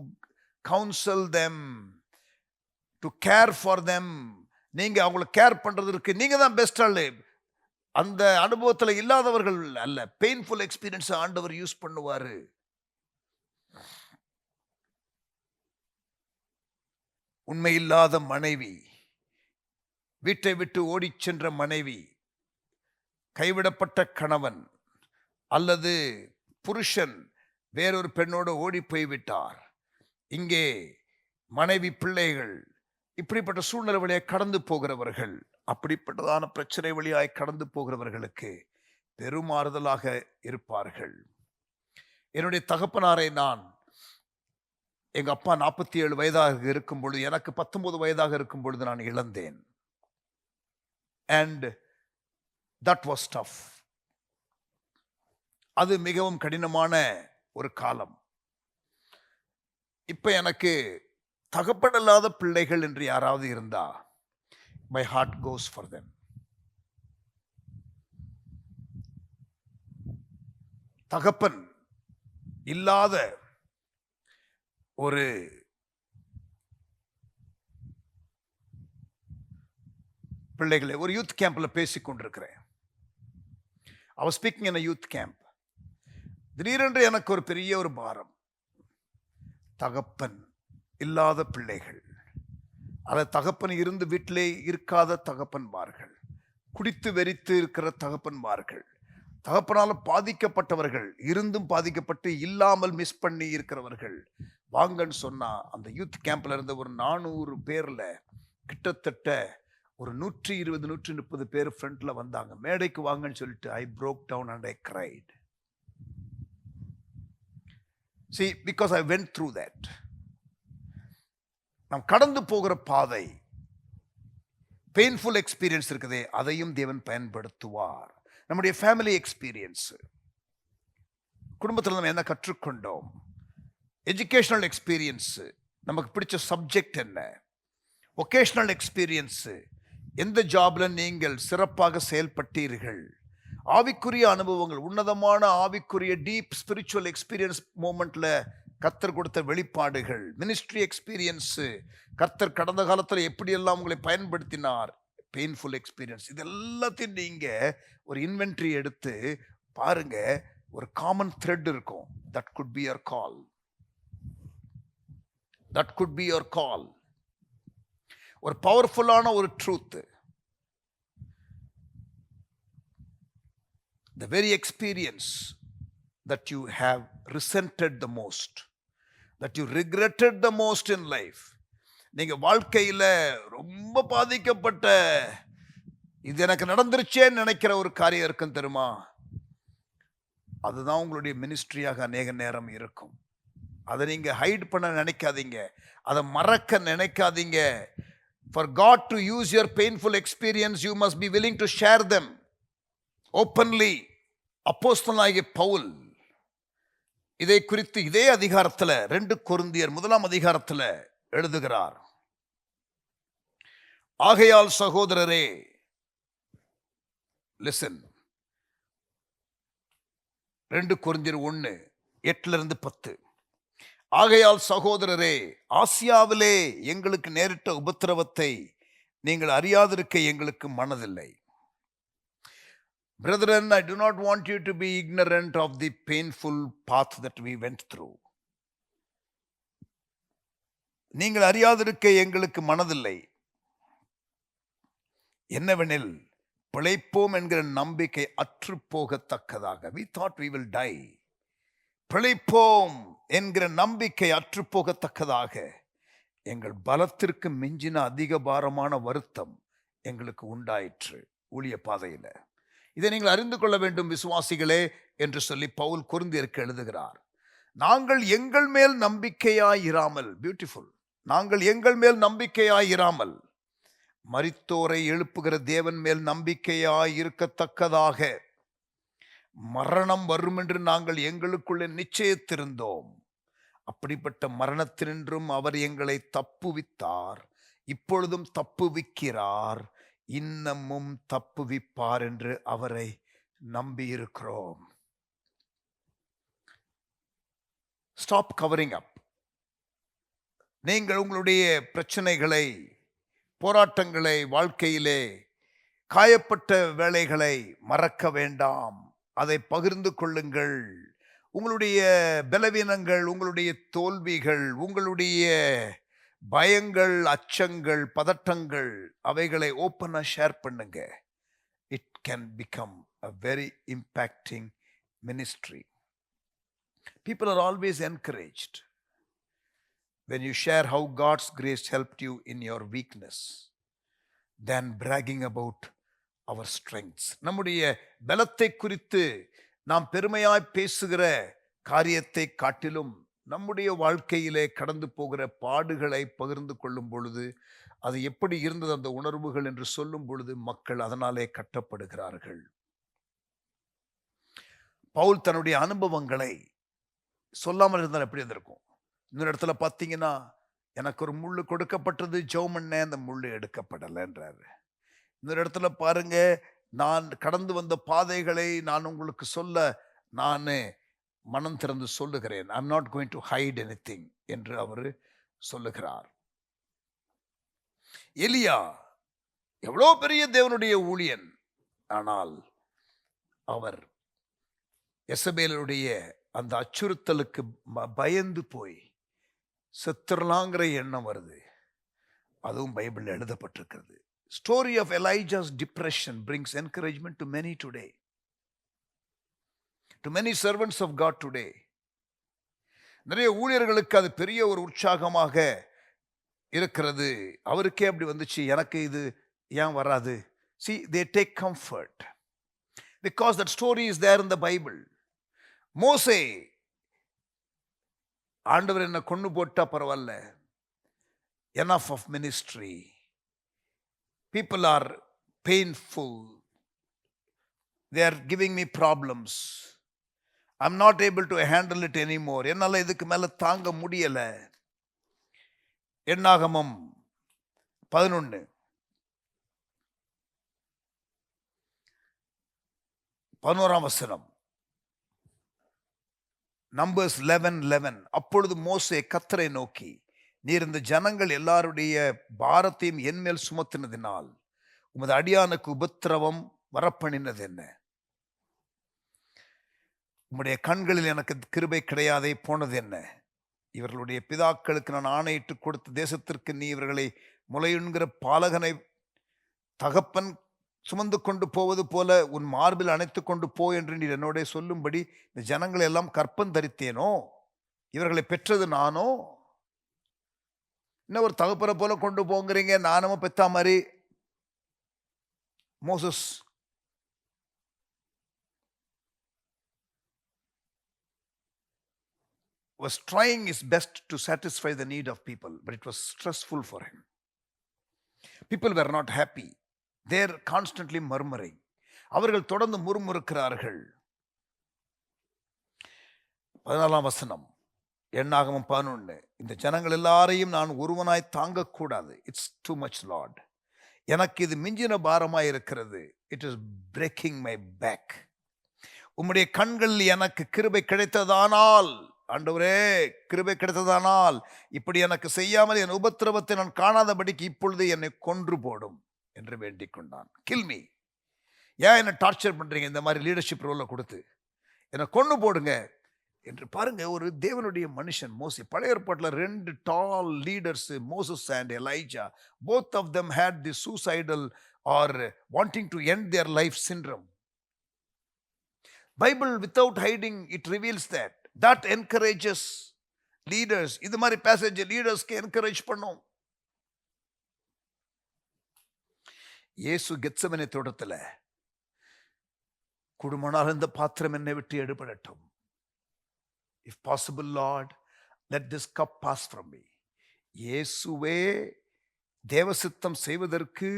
counsel them, to care for them. நீங்க அவங்களை கேர் பண்றதுக்கு நீங்க தான் பெஸ்ட் ஆளு. அந்த அனுபவத்தில் இல்லாதவர்கள் அல்ல. பெயின்ஃபுல் எக்ஸ்பீரியன்ஸ் ஆண்டவர் யூஸ் பண்ணுவாரு. உண்மையில்லாத மனைவி, வீட்டை விட்டு ஓடிச் சென்ற மனைவி, கைவிடப்பட்ட கணவன் அல்லது புருஷன் வேறொரு பெண்ணோடு ஓடி போய்விட்டார். இங்கே மனைவி, பிள்ளைகள், இப்படிப்பட்ட சூழ்நிலை வழியாக கடந்து போகிறவர்கள், அப்படிப்பட்டதான பிரச்சனை வழியாய் கடந்து போகிறவர்களுக்கு பெருமாறுதலாக இருப்பார்கள். என்னுடைய தகப்பனாரை நான் எங்க அப்பா 47 வயதாக இருக்கும் பொழுது, எனக்கு 19 வயதாக இருக்கும் பொழுது நான் இழந்தேன். And that was tough. அது மிகவும் கடினமான ஒரு காலம். இப்ப எனக்கு தகப்பனில்லாத பிள்ளைகள் என்று யாராவது இருந்தா, my heart goes for them. தகப்பன் இல்லாத ஒரு பிள்ளைகளை ஒரு யூத் கேம்ப்ல பேசிக் கொண்டிருக்கிறேன். I was speaking in a youth camp. திடீரென்று எனக்கு ஒரு பெரிய ஒரு பாரம். தகப்பன் இல்லாத பிள்ளைகள், அதை தகப்பன் இருந்து வீட்டிலே இருக்காத தகப்பன்மார்கள், குடித்து வெறித்து இருக்கிற தகப்பன்மார்கள், தகப்பனால பாதிக்கப்பட்டவர்கள், இருந்தும் பாதிக்கப்பட்டு இல்லாமல் மிஸ் பண்ணி இருக்கிறவர்கள் வாங்கன்னு சொன்னா, அந்த யூத் கேம்ப்ல இருந்த ஒரு 400 பேர்ல கிட்டத்தட்ட ஒரு 120 130 பேர் ஃப்ரண்ட்ல வந்தாங்க. மேடைக்கு வாங்கன்னு சொல்லிட்டு I broke down and I cried. See, because I went through that. நாம் கடந்து போகிற பாதை, பெயின்ஃபுல் எக்ஸ்பீரியன்ஸ் இருக்குதே, அதையும் தேவன் பயன்படுத்துவார். நம்முடைய ஃபேமிலி எக்ஸ்பீரியன்ஸ், குடும்பத்தில் நம்ம என்ன கற்றுக்கொண்டோம், எஜுகேஷனல் எக்ஸ்பீரியன்ஸ், நமக்கு பிடிச்ச சப்ஜெக்ட் என்ன, வொகேஷனல் எக்ஸ்பீரியன்ஸ், எந்த ஜாப்ல நீங்கள் சிறப்பாக செயல்பட்டீர்கள், ஆவிக்குரிய அனுபவங்கள், உன்னதமான ஆவிக்குரிய டீப் ஸ்பிரிச்சுவல் எக்ஸ்பீரியன்ஸ் மூமெண்ட்ல கர்த்தர் கொடுத்த வெளிப்பாடுகள், மினிஸ்ட்ரி எக்ஸ்பீரியன்ஸ், கர்த்தர் கடந்த காலத்தில் எப்படியெல்லாம் உங்களை பயன்படுத்தினார், பெயின்ஃபுல் எக்ஸ்பீரியன்ஸ், இது எல்லாத்தையும் நீங்க ஒரு இன்வென்ட்ரி எடுத்து பாருங்க. ஒரு காமன் த்ரெட் இருக்கும். That could be your call. That could be your கால். ஒரு பவர்ஃபுல்லான ஒரு truth. The very experience that you have resented the most, that you regretted the most in life, நீங்க வாழ்க்கையில ரொம்ப பாதிக்கப்பட்ட, இது எனக்கு நடந்துருச்சேன்னு நினைக்கிற ஒரு காரியம் இருக்கும் தெரியுமா, அதுதான் உங்களுடைய மினிஸ்ட்ரியாக அநேக நேரம் இருக்கும். அதை நீங்க ஹைட் பண்ண நினைக்காதீங்க, அதை மறக்க நினைக்காதீங்க. For God to use your painful experience, you must be willing to share them openly. அப்போஸ்தலனாகிய பவுல் இதை குறித்து இதே அதிகாரத்தில் 2 கொரிந்தியர் 1 அதிகாரத்தில் எழுதுகிறார். ஆகையால் சகோதரரே, லிசன், 2 கொரிந்தியர் 1:8-10, ஆகையால் சகோதரரே, ஆசியாவிலே எங்களுக்கு நேரிட்ட உபத்திரவத்தை நீங்கள் அறியாதிருக்க எங்களுக்கு மனதில்லை. Brethren, I do not want you to be ignorant of the painful path that we went through. நீங்கள் அறியாதிருக்க எங்களுக்கு மனதில்லை. என்னவெனில், பிழைப்போம் என்கிற நம்பிக்கை அற்று போகத்தக்கதாக. We thought we will die. பிழைப்போம் என்கிற நம்பிக்கை அற்று போகத்தக்கதாக எங்கள் பலத்திற்கு மிஞ்சின அதிக பாரமான வருத்தம் எங்களுக்கு உண்டாயிற்று ஊழிய பாதையில. இதை நீங்கள் அறிந்து கொள்ள வேண்டும் விசுவாசிகளே என்று சொல்லி பவுல் கொரிந்தியருக்கு எழுதுகிறார். நாங்கள் எங்கள் மேல் நம்பிக்கையாயிராமல், பியூட்டிஃபுல், நாங்கள் எங்கள் மேல் நம்பிக்கையாயிராமல் மரித்தோரை எழுப்புகிற தேவன் மேல் நம்பிக்கையாய் இருக்கத்தக்கதாக மரணம் வரும் என்று நாங்கள் எங்களுக்குள்ளே நிச்சயித்திருந்தோம். அப்படிப்பட்ட மரணத்தினின்றும் அவர் எங்களை தப்புவித்தார், இப்பொழுதும் தப்புவிக்கிறார், இன்னமும் தப்புவிப்பார் என்று அவரை நம்பியிருக்கிறோம். ஸ்டாப் கவரிங் அப். நீங்கள் உங்களுடைய பிரச்சனைகளை, போராட்டங்களை, வாழ்க்கையிலே காயப்பட்ட வேளைகளை மறக்க வேண்டாம். அதை பகிர்ந்து கொள்ளுங்கள். உங்களுடைய பலவீனங்கள், உங்களுடைய தோல்விகள், உங்களுடைய பயங்கள், அச்சங்கள், பதட்டங்கள், அவைகளை ஓப்பனா ஷேர் பண்ணுங்க. It can become a very impacting ministry. People are always encouraged when you share how God's grace helped you in your weakness than bragging about our strengths. நம்முடைய பலத்தை குறித்து நாம் பெருமையாய் பேசுகிற காரியத்தை காட்டிலும் நம்முடைய வாழ்க்கையிலே கடந்து போகிற பாடுகளை பகிர்ந்து கொள்ளும் பொழுது, அது எப்படி இருந்தது அந்த உணர்வுகள் என்று சொல்லும் பொழுது மக்கள் அதனாலே கட்டப்படுகிறார்கள். பவுல் தன்னுடைய அனுபவங்களை சொல்லாமல் இருந்தால் எப்படி இருந்திருக்கும்? இன்னொரு இடத்துல பார்த்தீங்கன்னா, எனக்கு ஒரு முள்ளு கொடுக்கப்பட்டது, ஜெபம் பண்ணேன், அந்த முள்ளு எடுக்கப்படலைன்றாரு. இன்னொரு இடத்துல பாருங்க, நான் கடந்து வந்த பாதைகளை நான் உங்களுக்கு சொல்ல நான் மனம் திறந்து சொல்லுகிறேன். I am not going to hide anything என்று அவர் சொல்லுகிறார். எலியா எவ்வளோ பெரிய தேவனுடைய ஊழியன், ஆனால் அவர் எசபேலுடைய அந்த அச்சுறுத்தலுக்கு பயந்து போய் செத்துறலாங்கிற எண்ணம் வருது. அதுவும் பைபிளில் எழுதப்பட்டிருக்கிறது. Story of Elijah's depression brings encouragement to many today, to many servants of God today. நிறைய ஊழியர்களுக்கு அது பெரிய ஒரு உற்சாகமாக இருக்கிறது. அவருக்கே அப்படி வந்துச்சு, எனக்கு இது ஏன் வராது? See, they take comfort because that story is there in the Bible. மோசே, ஆண்டவர் என்ன கொண்டு போட்டா பரவாயில்ல, enough of ministry, people are painful, they are giving me problems, I'm not able to handle it anymore, என்னால இதுக்கு மேல தாங்க முடியல. என்னாகமம் 11 11ஆம் வசனம், நம்பர்ஸ் 11:11. அப்பொழுது மோசே கர்த்தரை நோக்கி, நீர் இந்த ஜனங்கள் எல்லாருடைய பாரத்தையும் என் மேல் சுமத்தினதினால் உமது அடியானுக்கு உபத்திரவம் வரப்பண்ணினது என்ன? உம்முடைய கண்களில் எனக்கு கிருபை கிடையாதே போனது என்ன? இவர்களுடைய பிதாக்களுக்கு நான் ஆணையிட்டு கொடுத்த தேசத்திற்கு நீ இவர்களை முளையுண்கிற பாலகனை தகப்பன் சுமந்து கொண்டு போவது போல உன் மார்பில் அணைத்து கொண்டு போ என்று நீர் என்னோட சொல்லும்படி இந்த ஜனங்களை எல்லாம் கற்பம் தரித்தேனோ? இவர்களை பெற்றது நானோ? இன்னும் ஒரு தகப்பனை போல கொண்டு போங்கிறீங்க, நானும் பெத்தா மாதிரி. Moses was trying his best to satisfy the need of people, but it was stressful for him. People were not happy. They are constantly murmuring. அவர்கள் தொடர்ந்து முறுமுறுக்கிறார்கள். 14ஆம் வசனம், என்னாகமம் 11. இந்த ஜனங்கள் எல்லாரையும் நான் ஒருவனாய் தாங்கக்கூடாது. It's too much Lord. எனக்கு இது மிஞ்சின பாரமாய் இருக்கிறது. It is breaking my back. உம்முடைய கண்களில் எனக்கு கிருபை கிடைத்ததானால் ஆண்டவரே, கிருபை கிடைத்ததானால் இப்படி எனக்கு செய்யாமல் என் உபத்திரவத்தை நான் காணாதபடிக்கு இப்பொழுது என்னை கொன்று போடும் என்று வேண்டிக் கொண்டான். கில் மீ, ஏன் என்ன டார்ச்சர் பண்றீங்க இந்த மாதிரி லீடர்ஷிப் ரோலை கொடுத்து, என்னை கொன்று போடுங்க என்று. பாருங்க, ஒரு தேவனுடைய மனுஷன் மோசே. பழைய ஏற்பாட்டில் 2 tall leaders, Moses and Elijah. both of them had the suicidal or wanting to end their life syndrome. Bible without hiding it reveals that encourages leaders. இது மாதிரி பேசேஜ் லீடர்ஸ்க்கு என்கரேஜ் பண்ணும். இயேசு கெத்செமனே தோட்டத்தில், குடும்பனால் இந்த பாத்திரம் என்னை விட்டு எடுபடட்டும், if possible Lord let this cup pass from me. இயேசுவே தேவசித்தம் செய்வதற்கு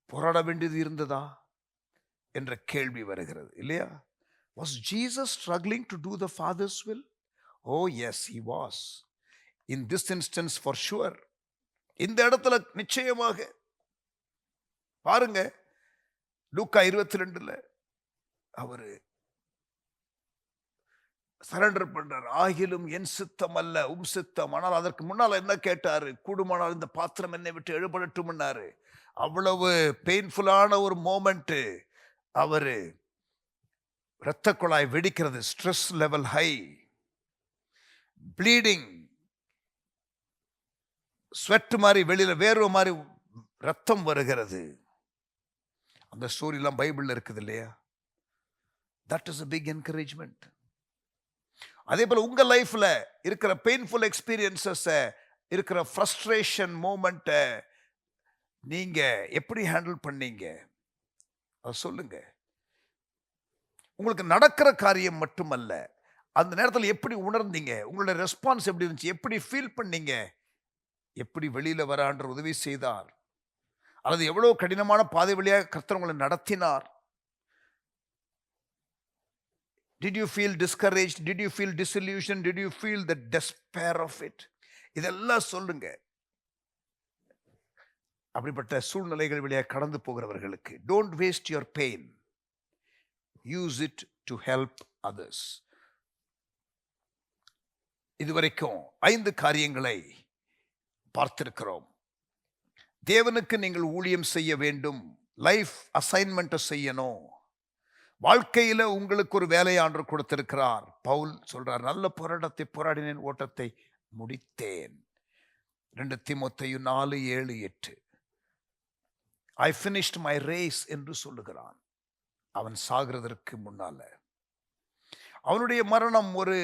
போராட வேண்டியது இருந்ததா என்ற கேள்வி வருகிறது இல்லையா? Was Jesus struggling to do the Father's will? Oh yes, he was. In this instance for sure. இந்த இடத்துல நிச்சயமாக. பாருங்க, லூக்கா 22ல அவரு சரண்டர் பண்றார். ஆகிலும் என் சித்தம் அல்ல உம் சித்தம். ஆனால் அதற்கு முன்னால் என்ன கேட்டாரு? கூடுமானால் இந்த பாத்திரம் என்னை விட்டு எழுபடட்டும்னாரு. அவ்வளவு பெயின்ஃபுல்லான ஒரு மோமெண்ட். அவரு இரத்த குழாய் வெடிக்கிறது, stress level high, bleeding, sweat மாதிரி வெளியில வேர்வை மாதிரி ரத்தம் வருகிறது. அந்த ஸ்டோரிலாம் பைபிள்ல இருக்குது இல்லையா? That is a big encouragement. அதே போல உங்க லைஃப்ல இருக்கிற பெயின்ஃபுல் எக்ஸ்பீரியன்சஸ், இருக்கிற ஃப்ரஸ்ட்ரேஷன் மூமெண்ட்டை நீங்க எப்படி ஹேண்டில் பண்ணீங்க அது சொல்லுங்க. உங்களுக்கு நடக்கிற காரியம் மட்டுமல்ல, அந்த நேரத்தில் எப்படி உணர்ந்தீங்க, உங்களோட ரெஸ்பான்ஸ் எப்படி இருந்துச்சு, எப்படி ஃபீல் பண்ணீங்க, எப்படி வெளியில வரான்ற உதவி செய்தார், அல்லது எவ்வளவு கடினமான பாதை வழியாக கர்த்தர் உங்களை நடத்தினார். Did you feel discouraged? Did you feel disillusioned? Did you feel the despair of it? இதெல்லாம் சொல்லுங்க. அப்படிப்பட்ட சூழ்நிலைகள் வழியாக கடந்து போகிறவர்களுக்கு, don't waste your pain. Use it to help others. இதுவரைக்கும் 5 காரியங்களை பார்த்திருக்கிறோம். தேவனுக்கு நீங்கள் ஊழியம் செய்ய வேண்டும், லைஃப் அசைன்மெண்ட் செய்யணும். வாழ்க்கையில உங்களுக்கு ஒரு வேலையை ஆண்டவர் கொடுத்திருக்கிறார். பவுல் சொல்றார், நல்ல போராட்டத்தை போராடினேன், ஓட்டத்தை முடித்தேன். 2 தீமோத்தேயு 4:7-8. I finished my race என்று சொல்லுகிறான். அவன் சாகிறதற்கு முன்னால அவனுடைய மரணம் ஒரு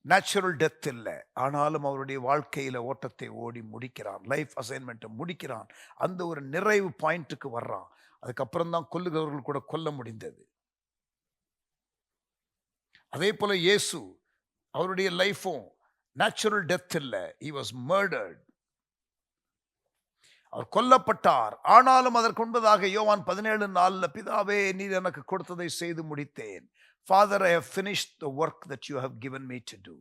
நேச்சுரல் டெத் இல்லை, ஆனாலும் அவருடைய வாழ்க்கையில ஓட்டத்தை ஓடி முடிக்கிறான், லைஃப் அசைன்மெண்ட்டை முடிக்கிறான். அந்த ஒரு நிறைவு பாயிண்ட்டுக்கு வர்றான். அதுக்கப்புறம் தான் கொல்லுகிறவர்கள் கூட கொல்ல முடிந்தது. அதே போல இயேசு, அவருடைய லைஃபும் நேச்சுரல் டெத் இல்லை, he was murdered. அவர் கொல்லப்பட்டார். ஆனாலும் அதற்கு முன்பதாக யோவான் 17:4, பிதாவே நீர் எனக்கு கொடுத்ததை செய்து முடித்தேன். Father, I have finished the work that you have given me to do.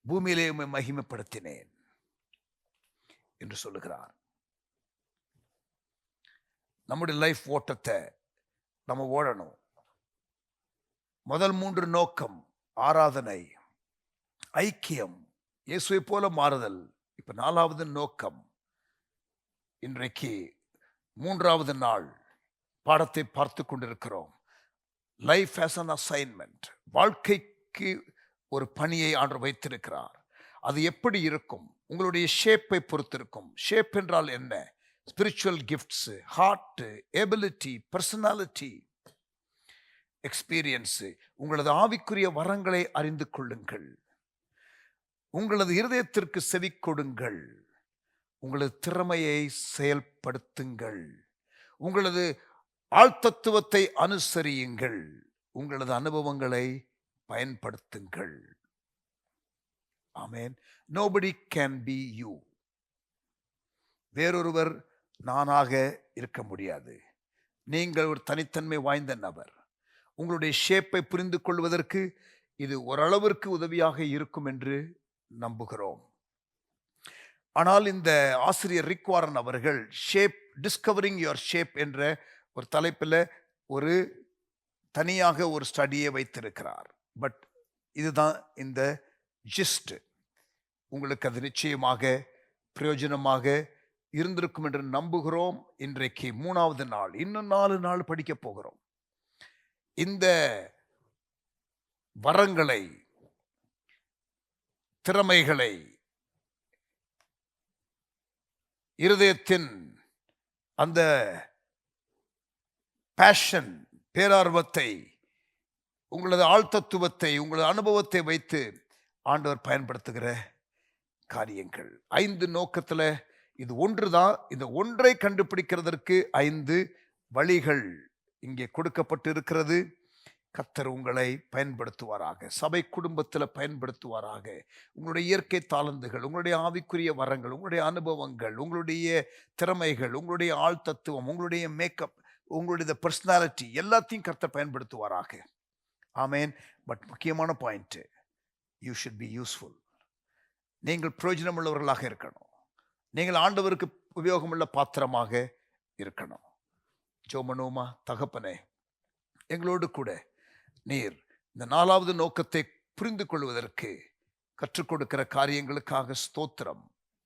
பூமியிலே உம்மை மகிமைப்படுத்தினேன் என்று சொல்லுகிறார். நம்முடைய லைஃப் ஓட்டத்தை நம்ம ஓடணும். முதல் 3 நோக்கம் ஆராதனை, ஐக்கியம், இயேசுவை போல மாறுதல். இப்ப 4வது நோக்கம், இன்றைக்கு 3வது நாள் பாடத்தை பார்த்து கொண்டிருக்கிறோம். Life as an assignment. வாழ்க்கைக்கு ஒரு பணியை ஆண்டவர் வைத்திருக்கிறார். அது எப்படி இருக்கும்? உங்களுடைய ஷேப்பை பொறுத்திருக்கும். ஷேப் என்றால் என்ன? Spiritual gifts, heart, ability, personality, experience. உங்களது ஆவிக்குரிய வரங்களை அறிந்து கொள்ளுங்கள். உங்களது இருதயத்திற்கு செவி கொடுங்கள். உங்களது திறமையை செயல்படுத்துங்கள். உங்களது ஆழ்த்தத்துவத்தை அனுசரியுங்கள். உங்களது அனுபவங்களை பயன்படுத்துங்கள். ஆமென். nobody can be you. வேறொருவர் நானாக இருக்க முடியாது. நீங்கள் ஒரு தனித்தன்மை வாய்ந்த நபர். உங்களுடைய ஷேப்பை புரிந்து கொள்வதற்கு இது ஓரளவிற்கு உதவியாக இருக்கும் என்று நம்புகிறோம். ஆனால் இந்த ஆசிரியர் ரிக் வாரன் அவர்கள் ஷேப், டிஸ்கவரிங் யுவர் ஷேப் என்ற ஒரு தலைப்பில் ஒரு தனியாக ஒரு ஸ்டடியை வைத்திருக்கிறார். பட் இதுதான் இந்த ஜிஸ்ட். உங்களுக்கு அது நிச்சயமாக பிரயோஜனமாக இருந்திருக்கும் என்று நம்புகிறோம். இன்றைக்கு 3வது நாள், இன்னும் 4 நாள் படிக்க போகிறோம். இந்த வரங்களை, திறமைகளை, இருதயத்தின் அந்த பேஷன், பேரார்வத்தை, உங்களது ஆழ்த்தத்துவத்தை, உங்களது அனுபவத்தை வைத்து ஆண்டவர் பயன்படுத்துகிற காரியங்கள் 5 நோக்கத்துல இது ஒன்றுதான். இந்த ஒன்றை கண்டுபிடிக்கிறதற்கு 5 வழிகள் இங்கே கொடுக்கப்பட்டு இருக்கிறது. கர்த்தர் உங்களை பயன்படுத்துவாராக, சபை குடும்பத்தில் பயன்படுத்துவாராக. உங்களுடைய இயற்கை தாளந்துகள், உங்களுடைய ஆவிக்குரிய வரங்கள், உங்களுடைய அனுபவங்கள், உங்களுடைய திறமைகள், உங்களுடைய ஆழ்த்தத்துவம், உங்களுடைய மேக்கப், உங்களுடைய பர்சனாலிட்டி எல்லாத்தையும் கர்த்தர் பயன்படுத்துவாராக. ஆமேன். பட் முக்கியமான point, you should be useful. நீங்கள் பிரயோஜனம் உள்ளவர்களாக இருக்கணும். நீங்கள் ஆண்டவருக்கு உபயோகமுள்ள பாத்திரமாக இருக்கணும். ஜோமனோமா, தகப்பனே, எங்களோடு கூட நீர் இந்த 4வது நோக்கத்தை புரிந்து கொள்வதற்கு கற்றுக் கொடுக்கிற காரியங்களுக்காக ஸ்தோத்திரம்.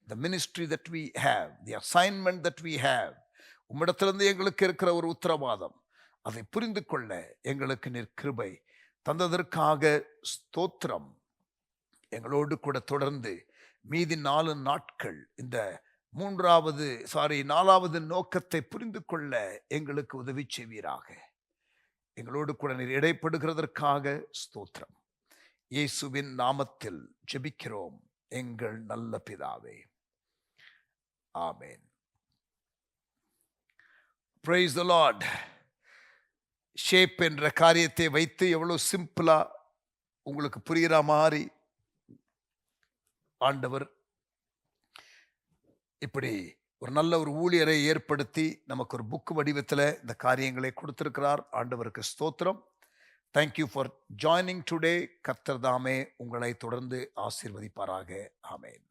The ministry that we have, the assignment that we have, உம்மிடத்திலிருந்து எங்களுக்கு இருக்கிற ஒரு உத்தரவாதம், அதை புரிந்து கொள்ள எங்களுக்கு நீர் கிருபை தந்ததற்காக ஸ்தோத்திரம். எங்களோடு கூட தொடர்ந்து மீதி 4 நாட்கள் இந்த 4வது நோக்கத்தை புரிந்து கொள்ள எங்களுக்கு உதவி செய்வீராக. எங்களோடு கூட நீர் இடைப்படுகிறதற்காக ஸ்தோத்திரம். இயேசுவின் நாமத்தில் ஜெபிக்கிறோம் எங்கள் நல்ல பிதாவே. ஆமென். Praise the Lord. ஷேப் என்ற காரியத்தை வைத்து எவ்வளவு சிம்பிளா உங்களுக்கு புரிகிற மாதிரி ஆண்டவர் இப்படி ஒரு நல்ல ஒரு ஊழியரை ஏற்படுத்தி நமக்கு ஒரு புக் வடிவத்தில் இந்த காரியங்களை கொடுத்திருக்கிறார். ஆண்டவருக்கு ஸ்தோத்திரம். Thank you for joining today. கர்த்தர் தாமே உங்களை தொடர்ந்து ஆசீர்வதிப்பாராக. ஆமென்.